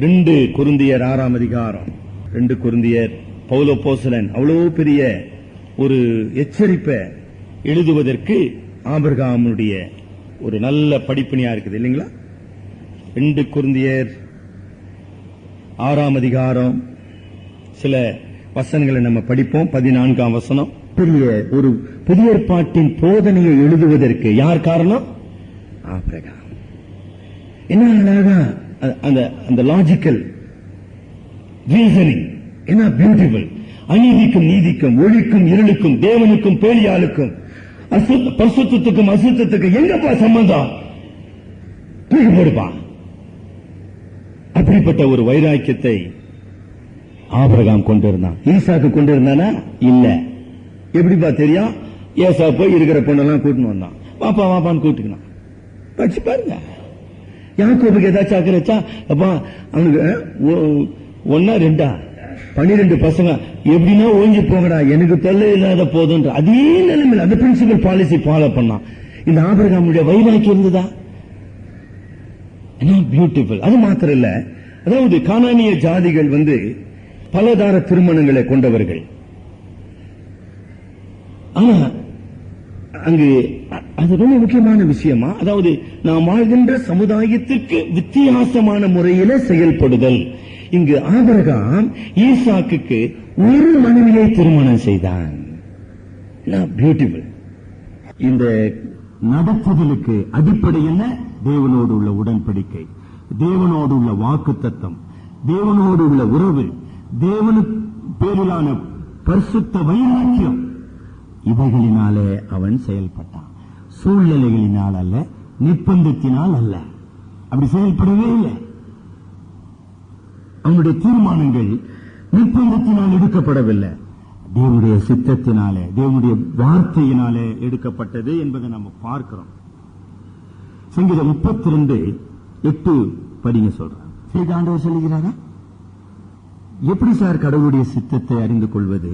2 கொரிந்தியர் 6ஆம் அதிகாரம், 2 கொரிந்தியர் பவுல் அப்போஸ்தலன் அவ்வளவு பெரிய ஒரு எச்சரிப்பை எழுதுவதற்கு ஆபிரகாமுடைய ஒரு நல்ல படிப்பினையா இருக்குது இல்லைங்களா? 2 கொரிந்தியர் 6ஆம் அதிகாரம் சில வசனங்களை நம்ம படிப்போம். 14ஆம் வசனம். பெரிய ஒரு புதிய ஏற்பாட்டின் போதனையை எழுதுவதற்கு யார் காரணம்? ஆபிரகாம். என்ன அழகா அந்த லாஜிக்கல் ரீசனிங், என்ன பியூட்டிஃபுல். அநீதிக்கும் நீதிக்கும், ஒளிக்கும் இருளுக்கும், தேவனுக்கும் பேலியாளுக்கும், பரிசுத்தத்துக்கும் அசுத்தத்துக்கும் எங்கப்பா சம்பந்தம்? தூக்கி போடுப்பா. அப்படிப்பட்ட ஒரு வைராக்கியத்தை ஆபிரகாம் கொண்டிருந்தான். ஈசாக்கு கொண்டிருந்தானா? இல்ல. எப்படிப்பா தெரியும்? ஏசா போய் இருக்கிற பொண்ணெல்லாம் கூட்டின்னு வந்தான். வாப்பா வாப்பான்னு கூட்டுக்கணும். படிச்சு பாருங்க. யாக்கோபுக்கு ஏதாச்சும் ஆக்கிறச்சா? அப்பா அவனுக்கு 1 2 12 பசங்க, எப்படின்னா ஒழிஞ்சு போங்கடா, எனக்கு தொல்லை இல்லாத போதுன்ற அதே நிலைமையில் அந்த பிரின்சிபல் பாலிசி ஃபாலோ பண்ணான். இந்த ஆபிரகாமுடைய வைராக்கியம் இருந்ததா? பியூட்டிஃபுல். அது மாத்திரம் இல்ல, அதாவது கானானிய ஜாதிகள் பலதார திருமணங்களை கொண்டவர்கள். ஆனா அங்கு அது ரொம்ப முக்கியமான விஷயமா, அதாவது நாம் வாழ்கின்ற சமுதாயத்திற்கு வித்தியாசமான முறையில செயல்படுதல். இங்கு ஆபிரகாம் ஈசாக்குக்கு ஒரு மனைவியை திருமணம் செய்தான். பியூட்டிஃபுல். இந்த நடத்துதலுக்கு அடிப்படை என்ன? தேவனோடு உள்ள உடன்படிக்கை, தேவனோடு உள்ள வாக்குத்தத்தம், தேவனோடு உள்ள உறவு, தேவனுக்கு பேரிலான பரிசுத்த வைராக்கியம். இவைகளினாலே அவன் செயல்பட்டான். சூழ்நிலைகளினால் அல்ல, நிர்பந்தத்தினால் அல்ல. அப்படி செயல்படவே இல்லை. அவனுடைய தீர்மானங்கள் நிர்பந்தத்தினால் எடுக்கப்படவில்லை, தேவனுடைய சித்தத்தினாலே, தேவனுடைய வார்த்தையினாலே எடுக்கப்பட்டது என்பதை நம்ம பார்க்கிறோம். சங்கீதம் 32:8 படிங்க சொல்றான். சரி, ஆண்டவர் சொல்லுகிறாரா? எப்படி சார் கடவுளுடைய சித்தத்தை அறிந்து கொள்வது?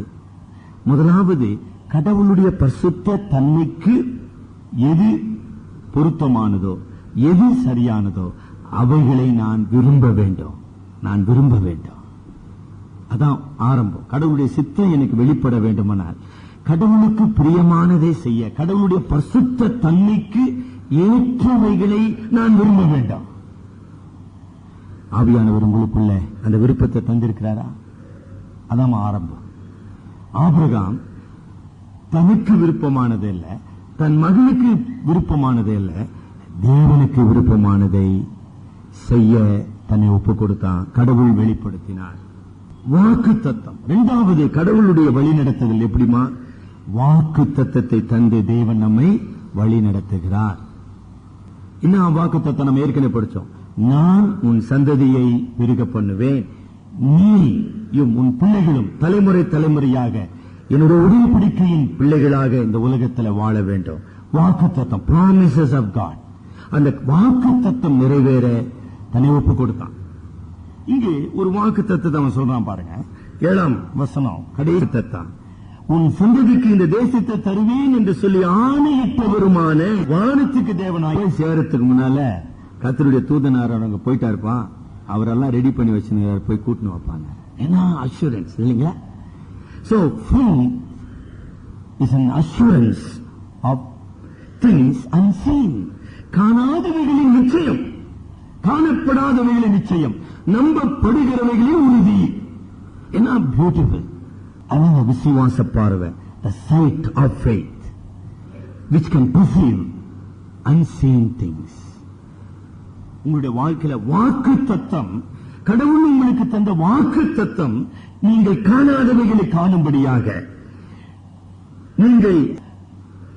முதலாவது, கடவுளுடைய பரிசுத்த தன்மைக்கு எது பொருத்தமானதோ, எது சரியானதோ அவைகளை நான் விரும்ப வேண்டும். அதான் ஆரம்பம். கடவுளுடைய சித்தம் எனக்கு வெளிப்பட வேண்டுமானால் கடவுளுக்கு பிரியமானதை செய்ய, கடவுளுடைய பரிசுத்த தன்மைக்கு ஏற்றவைகளை நான் விரும்ப வேண்டாம். ஆவியானவர் உங்களுக்குள்ள அந்த விருப்பத்தை தந்திருக்கிறாரா? அதான் ஆரம்பம். ஆபிரகாம் தனக்கு விருப்பமானது அல்ல, தன் மகனுக்கு விருப்பமானது அல்ல, தேவனுக்கு விருப்பமானதை செய்ய தன்னை ஒப்புக் கொடுத்தான். கடவுள் வெளிப்படுத்தினார். வாக்கு தத்தம். இரண்டாவது, கடவுளுடைய வழிநடத்துதல் எப்படிமா? வாக்கு தத்தத்தை தந்து தேவன் நம்மை வழி நடத்துகிறார். இன்னும் வாக்குத்தத்தத்தை நம்ம ஏற்கனவே படிச்சோம். நான் உன் சந்ததியை பெருக பண்ணுவேன், நீயும் உன் பிள்ளைகளும் தலைமுறை தலைமுறையாக என்னுடைய உடன்படிக்கையின் பிள்ளைகளாக இந்த உலகத்தில் வாழ வேண்டும். வாக்குத்தத்தம், promises of God. அந்த வாக்குத்தத்தம் நிறைவேற தன்னை ஒப்பு கொடுத்தான். இங்கே ஒரு வாக்குத்தத்தத்தை அவன் சொல்றான் பாருங்க. 7ஆம் வசனம் கடைசி தத்தான். உன் சந்ததிக்கு இந்த தேசத்தை தருவேன் என்று சொல்லி ஆணையிட்டவருமான வானத்துக்கு தேவனாக சேரத்துக்கு முன்னால கர்த்தருடைய தூதனார் அவங்க போயிட்டா இருப்பான். அவரெல்லாம் ரெடி பண்ணி வச்சிருந்தாரு, போய் கூட்டின்னு வைப்பாங்க. ஏன்னா அஷூரன்ஸ் இல்லைங்களா? So faith is an assurance of things unseen. காணாதவைகளின் நிச்சயம், காணப்படாதவைகளின் நிச்சயம், நம்பப்படுகிறவைகளின் உறுதி. என்ன பியூட்டிஃபுல்! அதான் விசுவாச பார்வை, the sight of faith which can perceive unseen things. உங்களுடைய வாழ்க்கையில வாக்கு தத்தம், கடவுள் உங்களுக்கு தந்த வாக்கு தத்தம் நீங்கள் காணாதவைகளை காணும்படியாக, நீங்கள்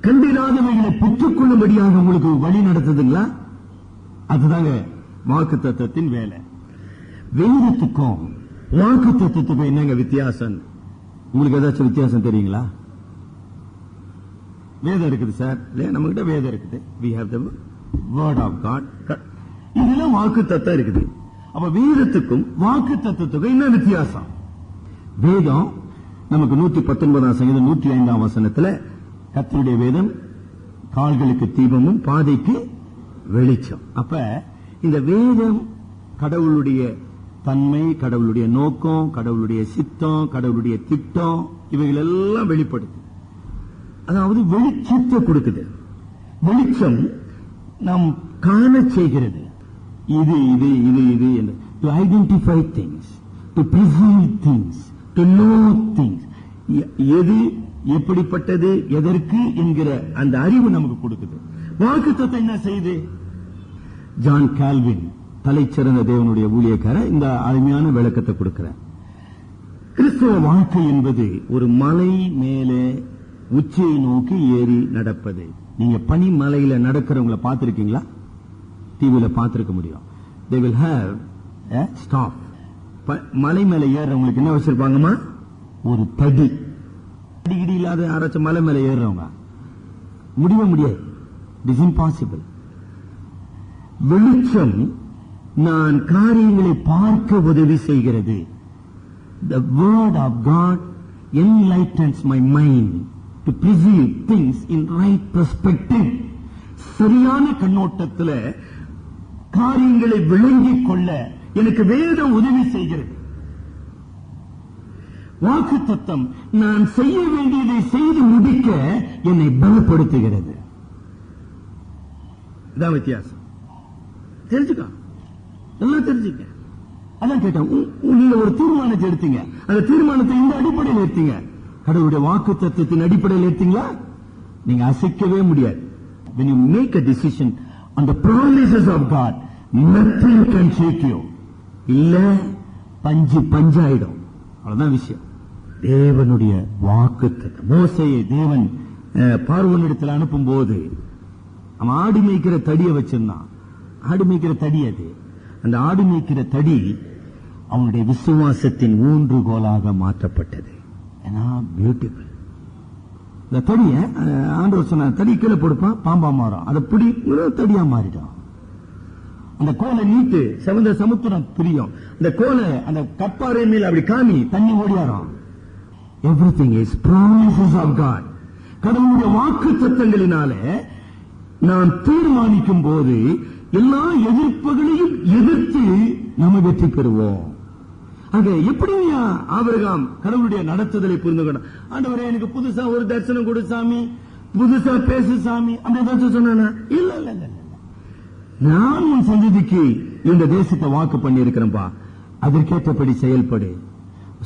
கண்டிராதவைகளை பெற்றுக் கொள்ளும்படியாக உங்களுக்கு வழி நடத்துதுங்களா? அதுதாங்க வாக்கு தத்தத்தின் வேலை. வேதத்துக்கும் வாக்கு தத்தத்துக்கும் என்னங்க வித்தியாசம்? உங்களுக்கு ஏதாச்சும் வித்தியாசம் தெரியுங்களா? வேதம் இருக்குது சார், நம்ம கிட்ட வேதம் இருக்குது. we have the word of God. இதுல வாக்கு தத்தம் இருக்குது. அப்ப வேதத்துக்கும் வாக்கு தத்தத்துக்கும் என்ன வித்தியாசம்? வேதம் நமக்கு 119ஆம் சங்கீதம் 105ஆம் வசனத்துல கர்த்தருடைய வேதம் கால்களுக்கு தீபமும் பாதைக்கு வெளிச்சம். அப்ப இந்த வேதம் கடவுளுடைய தன்மை, கடவுளுடைய நோக்கம், கடவுளுடைய சித்தம், கடவுளுடைய திட்டம், இவைகள் எல்லாம் வெளிப்படுது. அதாவது வெளிச்சத்தை கொடுக்குது. வெளிச்சம் நாம் காண செய்கிறது. இது இது இது இது என்று to identify things, to preserve things, to know things. எது எப்படிப்பட்டது, எதற்கு என்கிற அந்த அறிவு நமக்கு கொடுக்குது. வாக்குத்தத்தம் என்ன செய்யுது? ஜான் கால்வின், தலைச்சிறந்த தேவனுடைய ஊழியக்காரர், இந்த அருமையான விளக்கத்தை கொடுக்கிறார். கிறிஸ்தவ வாழ்க்கை என்பது ஒரு மலை மேலே உச்சியை நோக்கி ஏறி நடப்பது. நீங்க பனி மலையில நடக்கிறவங்களை பார்த்திருக்கீங்களா? டிவியில பார்த்திருக்க முடியும். they will have a stop. மலை மேல ஏறவங்களுக்கு என்ன வச்சிருப்பாங்கம்மா? ஒரு தடி. அடிக்கடி இல்லாத யாராச்சும் மலை மேல ஏறுறவங்க முடியவே முடியாது. It is impossible. வெளிச்சம் நான் காரியங்களை பார்க்க உதவி செய்கிறது. The word of God enlightens my mind to perceive things in right perspective. சரியான கண்ணோட்டத்தில் காரியங்களை விளங்கிக் கொள்ள எனக்கு வேதம் உதவி செய்கிறது. வாக்குத்தத்தம் நான் செய்ய வேண்டியதை செய்து முடிக்க என்னை பலப்படுத்துகிறது. இதான் வித்தியாசம். தெரிஞ்சுக்க, எல்லாம் தெரிஞ்சுக்க. அதான் கேட்டேன், நீங்க ஒரு தீர்மானத்தை எடுத்தீங்க, அந்த தீர்மானத்தை இந்த அடிப்படையில் எடுத்தீங்க, கடவுளுடைய வாக்குத்தத்தத்தின் அடிப்படையில் எடுத்தீங்களா? நீங்க அசைக்கவே முடியாது. When you make a decision on the promises of God, nothing can shake you. இல்ல பஞ்சாயிடும். அவ்வளவுதான் விஷயம். தேவனுடைய வாக்குத்தத்தம். மோசேயை தேவன் பார்வோனிடத்தில் அனுப்பும் போது அவன் ஆடு மேய்க்கிற தடியை வச்சிருந்தான். ஆடு மேய்க்கிற தடி அது. அந்த ஆடு மேய்க்கிற தடி அவனுடைய விசுவாசத்தின் ஊன்றுகோலாக மாற்றப்பட்டது. ஏன்னா பியூட்டிஃபுல். இந்த தடிய ஆண்டவர் சொன்ன தடி கீழே போடுப்பான், பாம்பா மாறும். அதை பிடி தடியா மாறிடும். அந்த கோலை நீட்டு செவந்த சமுத்திரம் பிரியும். அந்த கோலை அந்த கற்பாறை மேல் அப்படி காமி தண்ணி ஓடியாரும். Everything is promises of God. கடவுளுடைய வாக்கு தத்தங்களினால நாம் தீர்மானிக்கும் போது எல்லா எதிர்ப்புகளையும் எதிர்த்து நம்ம வெற்றி பெறுவோம். அங்க எப்படி ஆபிரகாம் கடவுளுடைய நடத்துதலை புரிந்து கொண்டான். ஆண்டவரே எனக்கு புதுசா ஒரு தரிசனம் கொடு சாமி, புதுசா பேசு சாமி அப்படி ஏதாச்சும் சொன்னா? இல்ல இல்ல இல்ல, நான் உன் சந்ததிக்கு இந்த தேசத்தை வாக்கு பண்ணி இருக்கிறேன்பா, அதற்கேற்றபடி செயல்படு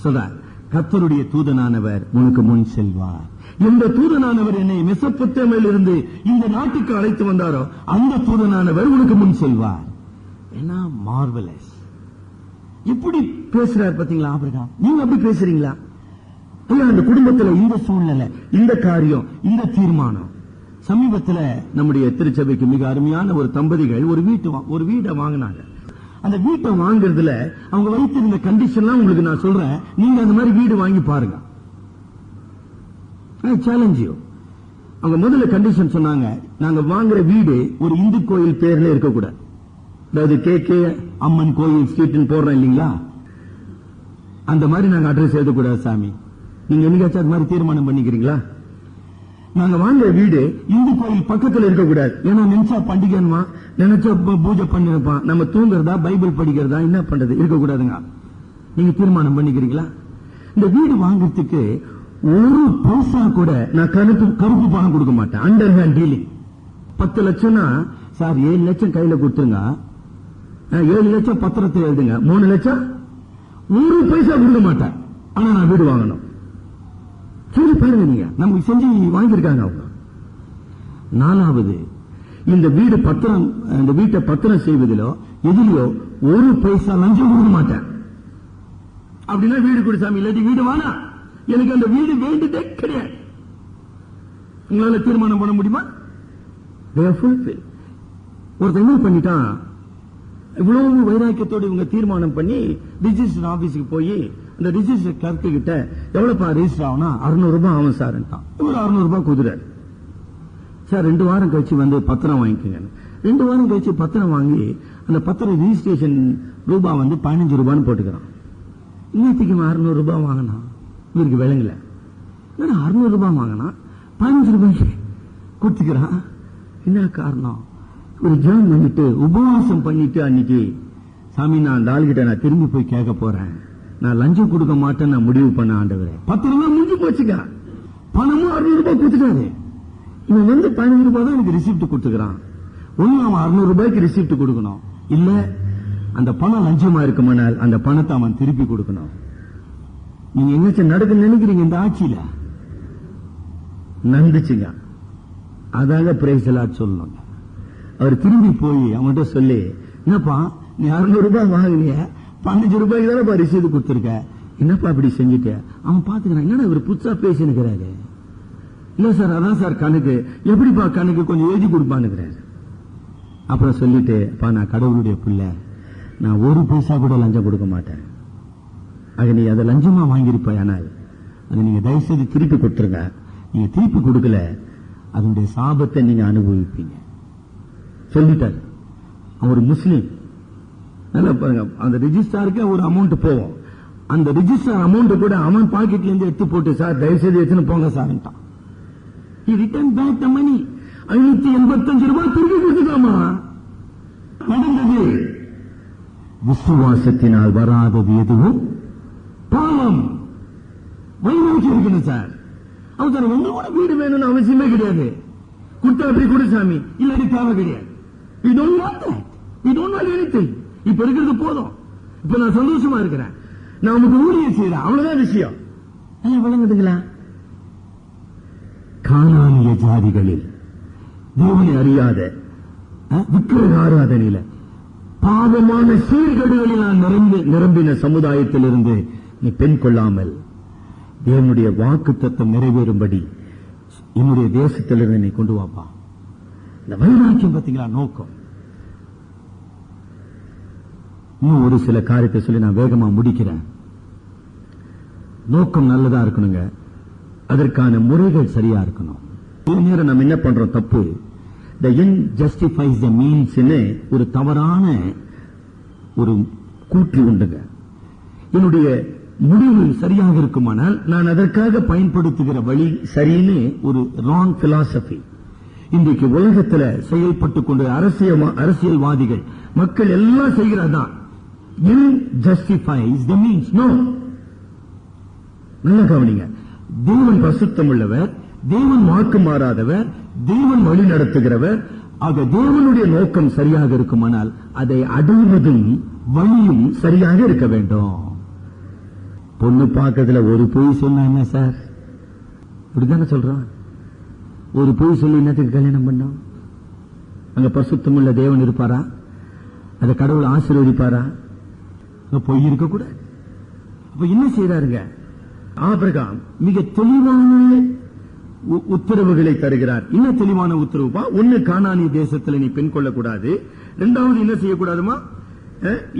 சொல்ற. கர்த்தருடைய தூதனானவர் உனக்கு முன் செல்வார். எந்த தூதனானவர் என்னை மெசொப்பொத்தேமியில் இருந்து இந்த நாட்டுக்கு அழைத்து வந்தாரோ அந்த தூதனானவர் உனக்கு முன் செல்வார். ஏன்னா மார்வலஸ். எப்படி பேசுறார் பாத்தீங்களா ஆபிரகாம்? நீங்க அப்படி பேசுறீங்களா? அந்த குடும்பத்தில் இந்த சூழ்நிலை, இந்த காரியம், இந்த தீர்மானம் சமீபத்தில் நம்முடைய திருச்சபைக்கு மிக அருமையான ஒரு தம்பதிகள் ஒரு வீட்டை வாங்கினாங்க. அந்த வீட்டை வாங்குறதுல அவங்க வைத்திருந்த கண்டிஷன்லாம் உங்களுக்கு நான் சொல்றேன். நீங்க அந்த மாதிரி வீடு வாங்கி பாருங்க. Challenge you. அவங்க முதல்ல கண்டிஷன் சொன்னாங்க, நாங்க வாங்குற வீடு ஒரு இந்து கோயில் பேர்ல இருக்கக்கூடாது. அதாவது கே அம்மன் கோயில் ஸ்ட்ரீட் போடுறோம் இல்லீங்களா, அந்த மாதிரி நாங்க அட்ரஸ் எழுதக்கூடாது சாமி. நீங்க என்னைக்காச்சும் அது மாதிரி தீர்மானம் பண்ணிக்கிறீங்களா? நாங்க வாங்குற வீடு இந்து கோயில் பக்கத்துல இருக்கக்கூடாது. ஏன்னா நினைச்சா பண்டிகைமா, நினைச்சா பூஜை பண்ணிருப்பான். நம்ம தூங்குறதா பைபிள் படிக்கிறதா என்ன பண்றது, இருக்கக்கூடாதுங்க. நீங்க தீர்மானம் பண்ணிக்கிறீங்களா? இந்த வீடு வாங்குறதுக்கு ஒரு பைசா கூட நான் கருப்பு பணம் கொடுக்க மாட்டேன். Under hand dealing. 10 லட்சம்னா சார் 7 லட்சம் கையில கொடுத்துருங்க, 7 லட்சம் பத்திரத்தை எழுதுங்க, 3 லட்சம் ஒரு பைசா கொடுக்க மாட்டேன். ஆனா நான் வீடு வாங்கணும். சரி பாருங்க, நீங்க நமக்கு செஞ்சு வாங்கியிருக்காங்க அவங்க. 4வது, இந்த வீட்டை பத்திரம் செய்வதிலோ எதிலோ ஒரு பைசா லஞ்சம் கொடுக்க மாட்டேன். அப்படின்னா வீடு கொடு சாமி, இல்லாட்டி வீடு வானா, எனக்கு அந்த வீடு வேண்டியதே கிடையாது. உங்களால தீர்மானம் பண்ண முடியுமா? ஒருத்தர் என்ன பண்ணிட்டான், இவ்வளவு வைராக்கியத்தோடு இவங்க தீர்மானம் பண்ணி ரிஜிஸ்டர் ஆபீஸுக்கு போய் அந்த ரிஜிஸ்டர் கிளர்க்கு கிட்ட எவ்வளவுப்பா ரெஜிஸ்டர் ஆகுனா 600 ரூபாய் ஆகும் சார். இவர் 600 ரூபாய் குதிராரு. சார் 2 வாரம் கழிச்சு வந்து பத்திரம் வாங்கிக்கோங்க. 2 வாரம் கழிச்சு பத்திரம் வாங்கி அந்த பத்திரம் ரிஜிஸ்ட்ரேஷன் ரூபாய் வந்து 15 ரூபான்னு போட்டுக்கிறான். இன்னத்துக்கு 600 ரூபாய் வாங்கினா இவருக்கு விளங்கல. 600 ரூபாய் வாங்கினா 15 ரூபாய்க்கு கொடுத்துக்கிறான். என்ன காரணம்? ஒரு ஜெபம் பண்ணிட்டு உபவாசம் பண்ணிட்டு அன்னைக்கு, சாமி நான் அந்த ஆளுகிட்ட நான் திரும்பி போய் கேட்க போறேன், நான் லஞ்சம் கொடுக்க மாட்டேன் நான் முடிவு பண்ண ஆண்டவரே. 10 ரூபாய் முடிஞ்சு போச்சுங்க. பணமும் 600 ரூபாய் கொடுத்துட்டாரு. இவன் வந்து 15 ரூபாய் தான் எனக்கு ரிசிப்ட் கொடுத்துக்கிறான். ஒண்ணு அவன் 600 ரூபாய்க்கு ரிசிப்ட் கொடுக்கணும், இல்ல அந்த பணம் லஞ்சமா இருக்குமானால் அந்த பணத்தை அவன் திருப்பி கொடுக்கணும். நீங்க எங்கச்சும் நடக்குன்னு நினைக்கிறீங்க? இந்த ஆட்சியில நடந்துச்சுங்க. அதாங்க பிரைஸ் எல்லாம் சொல்லணும். அவர் திரும்பி போய் அவன்கிட்ட சொல்லி, என்னப்பா நீ 600 ரூபாய் வாங்குவீங்க, 15 ரூபாய்க்கு தானே ரிசீவ் கொடுத்துருக்க, என்னப்பா அப்படி செஞ்சுட்ட? அவன் பாத்துக்கிறான், என்னடா இவர் புதுசா பேசினுக்கிறாரு. இல்ல சார் அதான் சார் கணக்கு. எப்படிப்பா கணக்கு, கொஞ்சம் எழுதி கொடுப்பானுங்கிறாரு. அப்புறம் சொல்லிட்டு, நான் கடவுளுடைய பிள்ளை, நான் ஒரு பைசா கூட லஞ்சம் கொடுக்க மாட்டேன். ஆக நீ அதை லஞ்சமா வாங்கியிருப்பாயானால் அதை நீங்க தயவுசெய்து திருப்பி கொடுத்துருங்க. நீங்க திருப்பி கொடுக்கல, அதனுடைய சாபத்தை நீங்க அனுபவிப்பீங்க சொல்லிட்டாரு. அவர் முஸ்லீம். நல்லா பாருங்க, அந்த ரிஜிஸ்டாருக்கு ஒரு அமௌண்ட் போவோம். அந்த ரிஜிஸ்டர் அமௌண்ட் கூட அவன் பாக்கெட்ல இருந்து எடுத்து போட்டு, சார் தயவுசெய்து எடுத்துன்னு போங்க சார். ரிட்டர்ன் பேக் த மணி. 585 ரூபாய் திருப்பி கொடுத்துட்டாமா. நடந்தது. விசுவாசத்தினால் வராதது எதுவும் பாவம். வைராக்கியம் இருக்கணும் சார். அவன் உங்களோட வீடு வேணும்னு அவசியமே கிடையாது. கொடுத்தா அப்படி கொடு சாமி, இல்லாட்டி தேவை கிடையாது. We don't want that. We don't want anything. இப்ப இருக்கிறது போதும். இப்ப நான் சந்தோஷமா இருக்கிறேன், நான் உங்களுக்கு ஊழியம் செய்யறேன், அவ்வளவுதான் விஷயம். விளங்குதுங்களா? கானானிய ஜாதிகளில் தேவனை அறியாத விக்கிரக ஆராதனையில பாவமான சீர்கேடுகளில் நிரம்பின சமுதாயத்திலிருந்து நீ பெண் கொள்ளாமல் தேவனுடைய வாக்கு தத்தம் நிறைவேறும்படி என்னுடைய தேசத்திலிருந்து நீ கொண்டு வாப்பா. இந்த வைராக்கியம் பார்த்தீங்களா நோக்கம். இன்னும் ஒரு சில காரியத்தை சொல்லி நான் வேகமா முடிக்கிறேன். நோக்கம் நல்லதா இருக்கணுங்க, அதற்கான முறைகள் சரியா இருக்கணும். சில நேரம் நம்ம என்ன பண்றோம் தப்பு, the end justifies the means ன்னு ஒரு தவறான ஒரு கூற்று உண்டுங்க. என்னுடைய முடிவு சரியாக இருக்குமானால் நான் அதற்காக பயன்படுத்துகிற வழி சரின்னு ஒரு ராங் பிலாசபி இன்றைக்கு உலகத்தில் செயல்பட்டுக் கொண்டு அரசியல்வாதிகள் மக்கள் எல்லாம் செய்கிறதான். justifies the means. No. நல்ல கவனிங்க. தேவன் பரிசுத்தம் உள்ளவர், தேவன் வாக்கு மாறாதவர், தேவன் வழி நடத்துகிறவர். ஆக தேவனுடைய நோக்கம் சரியாக இருக்குமானால் அதை அடைவதும் வழியும் சரியாக இருக்க வேண்டும். பொண்ணு பார்க்கறதுல ஒரு பொய் சொன்னா என்ன சார்? இப்படித்தானே சொல்றான். ஒரு பொய் சொல்லி என்னத்துக்கு கல்யாணம் பண்ணோம்? அங்க பரிசுத்தம் உள்ள தேவன் இருப்பாரா? அதை கடவுள் ஆசீர்வதிப்பாரா? பொய் இருக்க கூட. அப்ப என்ன செய்யறாருங்க ஆபிரகாம்? மிக தெளிவான உத்தரவுகளை தருகிறார். இன்னும் தெளிவான உத்தரவுப்பா. ஒன்னு, கானானிய தேசத்துல நீ பெண் கொள்ளக்கூடாது. இரண்டாவது என்ன செய்யக்கூடாதுமா?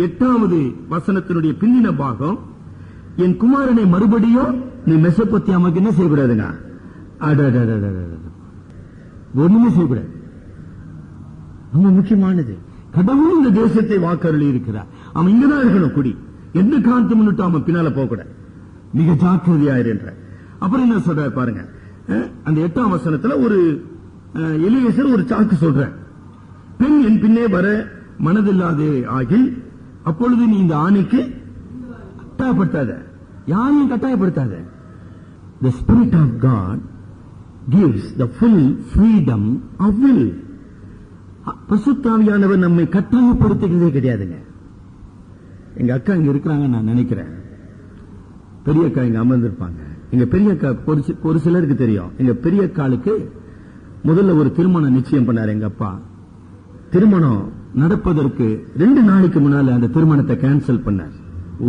8வது வசனத்தினுடைய பின்னின பாகம், என் குமாரனை மறுபடியும் நீ மெசொப்பொத்தாமியாவுக்கு என்ன செய்யக்கூடாதுங்க? ஒண்ணுமே செய்யக்கூடாது. ரொம்ப முக்கியமானது. கடவுள் இந்த தேசத்தை வாக்கருளி இருக்கிறார். அவன் இங்கதான் இருக்கணும். குடி எந்த காலத்து முன்னிட்டு அவன் பின்னால போக கூடாது. மிக ஜாக்கிரதையா இருன்ற. அப்புறம் என்ன சொல்ற பாருங்க, அந்த 8ஆம் வசனத்துல ஒரு எலியேசர் ஒரு சாக்கு சொல்ற, பெண் என் பின்னே வர மனதில்லாதே ஆகில் அப்பொழுது நீ இந்த ஆணைக்கு கட்டாயப்படுத்தாத, யாரையும் கட்டாயப்படுத்தாத. The Spirit of God gives the full freedom of will. பரிசுத்த ஆவியானவர் நம்மை கட்டாயப்படுத்துகிறதே கிடையாதுங்க. எங்க அக்கா இங்க இருக்கிறாங்க நான் நினைக்கிறேன். பெரிய அக்கா இங்க அமர்ந்திருப்பாங்க. எங்க பெரிய அக்கா ஒரு சிலருக்கு தெரியும். எங்க பெரிய அக்காளுக்கு முதல்ல ஒரு திருமணம் நிச்சயம் பண்ணாரு எங்க அப்பா. திருமணம் நடப்பதற்கு 2 நாளைக்கு முன்னால அந்த திருமணத்தை கேன்சல் பண்ணார்.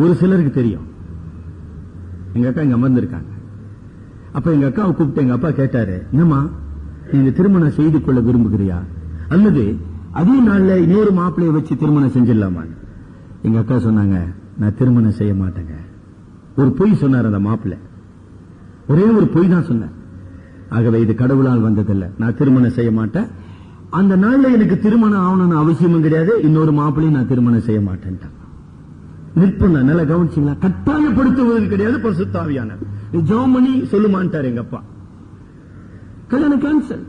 ஒரு சிலருக்கு தெரியும். எங்க அக்கா இங்க அமர்ந்திருக்காங்க. அப்ப எங்க அக்காவை கூப்பிட்டு எங்க அப்பா கேட்டாரு, என்னம்மா நீங்க திருமணம் செய்து கொள்ள விரும்புகிறியா, அல்லது அதே நாள்ல இன்னொரு மாப்பிள்ளைய வச்சு திருமணம் செஞ்சிடலாமா? எங்க அக்கா சொன்னாங்க, நான் திருமணம் செய்ய மாட்டேங்க. ஒரு பொய் சொன்னார் அந்த மாப்பிள்ளை. ஒரே ஒரு பொய் தான் சொன்னார். ஆகவே இது கடவுளால் வந்ததில்லை, நான் திருமணம் செய்ய மாட்டேன். அந்த நாள்ல எனக்கு திருமணம் ஆகணும்னு அவசியமும் கிடையாது, இன்னொரு மாப்பிள்ளையும் நான் திருமணம் செய்ய மாட்டேன். நிற்பன நல்லா கவனிச்சீங்களா? கட்டாயப்படுத்துவது கிடையாது. பரிசுத்த ஆவியானவர் ஜெபமணி சொல்லுமான்ட்டார் எங்க அப்பா. கல்யாணம் கேன்சல்.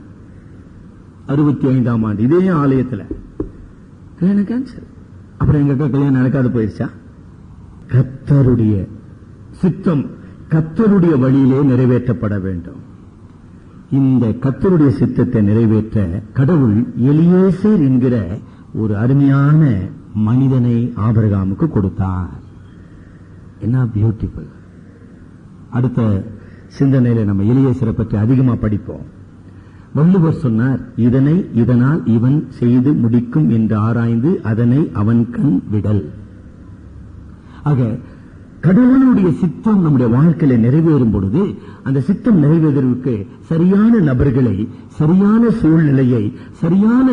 65ஆம் ஆண்டு இதே ஆலயத்தில் கல்யாணம் கேன்சல். அப்புறம் எங்க அக்கா கல்யாணம் நடக்காது போயிருச்சா? கர்த்தருடைய சித்தம் கர்த்தருடைய வழியிலே நிறைவேற்றப்பட வேண்டும். இந்த கர்த்தருடைய சித்தத்தை நிறைவேற்ற கடவுள் எலியேசர் என்கிற ஒரு அருமையான மனிதனை ஆபிரகாமுக்கு கொடுத்தார். என்ன பியூட்டிஃபுல். அடுத்த சிந்தனையில நம்ம எலியேசரை பற்றி அதிகமா படிப்போம். வள்ளுவர் சொன்னார், இதனால் இவன் செய்து முடிக்கும் என்று ஆராய்ந்து அதனை அவன் கண் விடல். ஆக கடவுளுடைய சித்தம் நம்முடைய வாழ்க்கையில நிறைவேறும் பொழுது அந்த சித்தம் நிறைவேறுவதற்கு சரியான நபர்களை, சரியான சூழ்நிலையை, சரியான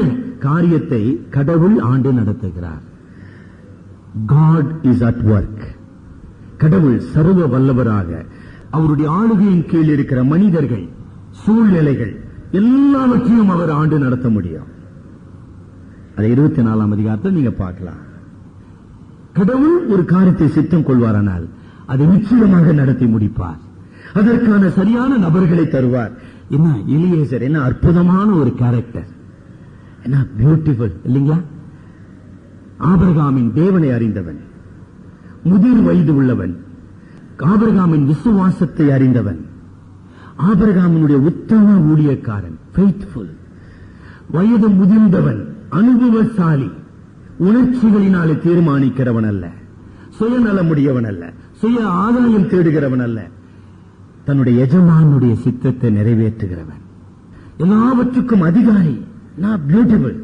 காரியத்தை கடவுள் ஆண்டு நடத்துகிறார். God is at work. கடவுள் சர்வ வல்லவராக அவருடைய ஆளுகையின் கீழ் இருக்கிற மனிதர்கள், சூழ்நிலைகள் எல்லாவற்றையும் அவர் ஆண்டு நடத்த முடியும். அதை 24ஆம் அதிகாரத்தில் நீங்க பார்க்கலாம். கடவுள் ஒரு காரியத்தை சித்தம் கொள்வாரானால் அதை நிச்சயமாக நடத்தி முடிப்பார். அதற்கான சரியான நபர்களை தருவார். என்ன எலியேசர், என்ன அற்புதமான ஒரு கேரக்டர், என்ன பியூட்டிஃபுல் இல்லைங்களா? ஆபிரகாமின் தேவனை அறிந்தவன், முதிர் வயது உள்ளவன், ஆபிரகாமின் விசுவாசத்தை அறிந்தவன், ஆபிரகாமினுடைய உத்தம ஊழியக்காரன், ஃபெய்த்ஃபுல், வயது முதிர்ந்தவன், அனுபவசாலி, உணர்ச்சிகளினாலே தீர்மானிக்கிறவன் அல்ல, சுயநலமுடையவன் அல்ல, சுய ஆதாயம் தேடுகிறவன் அல்ல, தன்னுடைய எஜமானுடைய சித்தத்தை நிறைவேற்றுகிறவன், எல்லாவற்றுக்கும் அதிகாரி. பியூட்டிஃபுல்.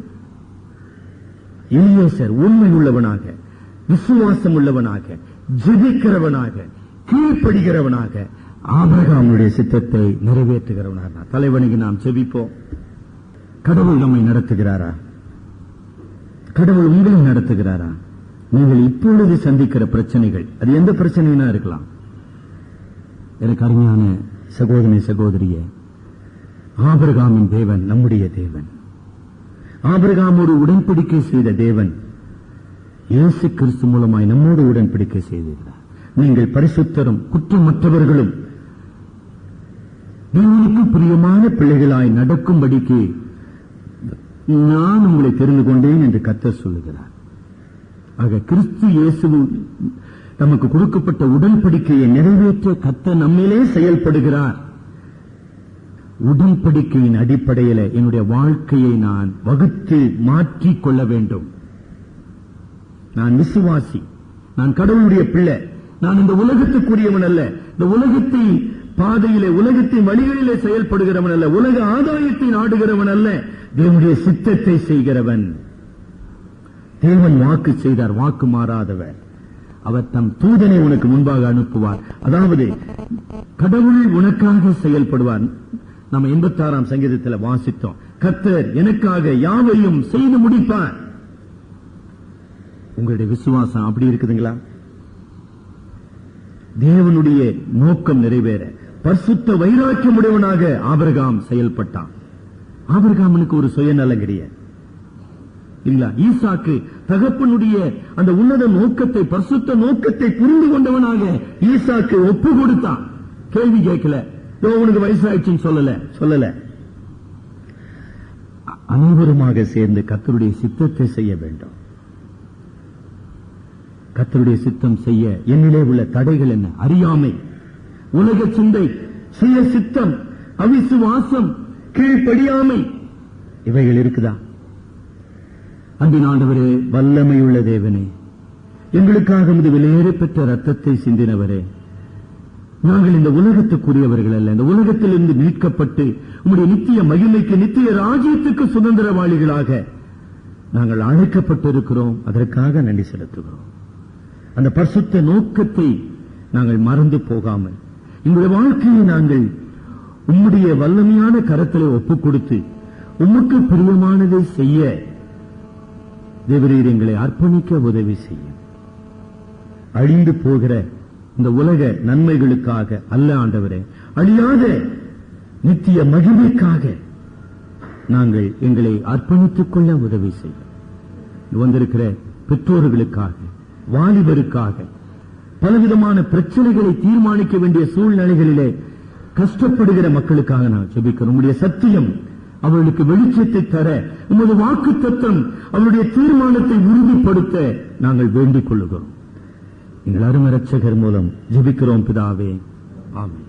எலியேசர் உண்மை உள்ளவனாக, விசுவாசம் உள்ளவனாக, ஜெபிக்கிறவனாக, கீழ்ப்படுகிறவனாக, ஆபிரகாமுடைய சித்தத்தை நிறைவேற்றுகிறவனாக. தலைவனுக்கு நாம் ஜெபிப்போம். கடவுள் நம்மை நடத்துகிறாரா? கடவுள் உங்களை நடத்துகிறாரா? நீங்கள் இப்பொழுது சந்திக்கிற பிரச்சனைகள், அது எந்த பிரச்சனைனா இருக்கலாம். எனக்கு அருமையான சகோதரி சகோதரியே, ஆபிரகாமின் தேவன் நம்முடைய தேவன். ஆபிரகாமோடு உடன்படிக்கை செய்த தேவன் இயேசு கிறிஸ்து மூலமாய் நம்மோடு உடன்படிக்கை செய்திருக்கிறார். நீங்கள் பரிசுத்தரும் குற்றமற்றவர்களும் தேவனுக்கு பிரியமான பிள்ளைகளாய் நடக்கும்படிக்கு நான் உங்களை தெரிந்து கொண்டேன் என்று கர்த்தர் சொல்லுகிறார். ஆக கிறிஸ்து இயேசு நமக்கு கொடுக்கப்பட்ட உடன்படிக்கையை நிறைவேற்ற கர்த்தர் நம்மிலே செயல்படுகிறார். உடன்படிக்கையின் அடிப்படையில் என்னுடைய வாழ்க்கையை நான் வகுத்து மாற்றிக் கொள்ள வேண்டும். நான் விசுவாசி, நான் கடவுளுடைய பிள்ளை, நான் இந்த உலகத்துக்குரியவன் அல்ல, இந்த உலகத்தின் பாதையிலே, உலகத்தின் வழிகளிலே செயல்படுகிறவன் அல்ல, உலக ஆதாயத்தை நாடுகிறவன் அல்ல, தேவனுடைய சித்தத்தை செய்கிறவன். தேவன் வாக்கு செய்தார், வாக்கு மாறாதவர். அவர் தம் தூதனை உனக்கு முன்பாக அனுப்புவார். அதாவது கடவுள் உனக்காக செயல்படுவார். நம்ம 86ஆம் சங்கீதத்தில் வாசித்தோம். கர்த்தர் எனக்காக யாவையும் செய்து முடிப்பார். உங்களுடைய விசுவாசம் அப்படி இருக்குதுங்களா? தேவனுடைய நோக்கம் நிறைவேற பரிசுத்த வைராக்கியம் உடையவனாக ஆபிரகாம் செயல்பட்டான். ஆபிரகாமனுக்கு ஒரு சுயநலம் கிடையாது இல்ல. ஈசாக்கு தகப்பனுடைய அந்த உன்னத நோக்கத்தை, பரிசுத்த நோக்கத்தை புரிந்து கொண்டவனாக ஈசாக்கு ஒப்பு கொடுத்தான். கேள்வி கேட்கல, உனக்கு வயசாயிடுச்சுன்னு சொல்லல. அனைவருமாக சேர்ந்து கர்த்தருடைய சித்தத்தை செய்ய வேண்டும். கர்த்தருடைய சித்தம் செய்ய என்னிலே உள்ள தடைகள் என்ன? அறியாமை, உலக சிந்தை, சுய சித்தம், அவிசுவாசம், கீழ்ப்படியாமை, இவைகள் இருக்குதா? அன்பின் ஆண்டவரே, வல்லமையுள்ள தேவனே, எங்களுக்காக உமது விலையேற பெற்ற ரத்தத்தை சிந்தினவரே, நாங்கள் இந்த உலகத்துக்குரியவர்கள் அல்ல. இந்த உலகத்திலிருந்து மீட்கப்பட்டு உம்முடைய நித்திய மகிமைக்கு, நித்திய ராஜ்யத்துக்கு சுதந்திரவாளிகளாக நாங்கள் அழைக்கப்பட்டிருக்கிறோம். அதற்காக நன்றி செலுத்துகிறோம். அந்த பரிசுத்த நோக்கத்தை நாங்கள் மறந்து போகாமல் எங்களுடைய வாழ்க்கையை நாங்கள் உம்முடைய வல்லமையான கரத்திலே ஒப்புக் கொடுத்து உமக்கு பிரியமானதை செய்ய தேவரீர் எங்களை அர்ப்பணிக்க உதவி செய்யும். அழிந்து போகிற இந்த உலக நன்மைகளுக்காக அல்ல ஆண்டவரே, அழியாத நித்திய மகிமைக்காக நாங்கள் எங்களை அர்ப்பணித்துக் கொள்ள உதவி செய்யும். வந்திருக்கிற பெற்றோர்களுக்காக, வாலிபருக்காக, பலவிதமான பிரச்சனைகளை தீர்மானிக்க வேண்டிய சூழ்நிலைகளிலே கஷ்டப்படுகிற மக்களுக்காக நான் ஜெபிக்கிறோம். உம்முடைய சத்தியம் அவர்களுக்கு வெளிச்சத்தை தர, உமது வாக்குத்தத்தம் அவருடைய தீர்மானத்தை உறுதிப்படுத்த நாங்கள் வேண்டிக் கொள்ளுகிறோம். எங்கள் அருமை இரட்சகர் மூலம் ஜெபிக்கிறோம் பிதாவே, ஆமென்.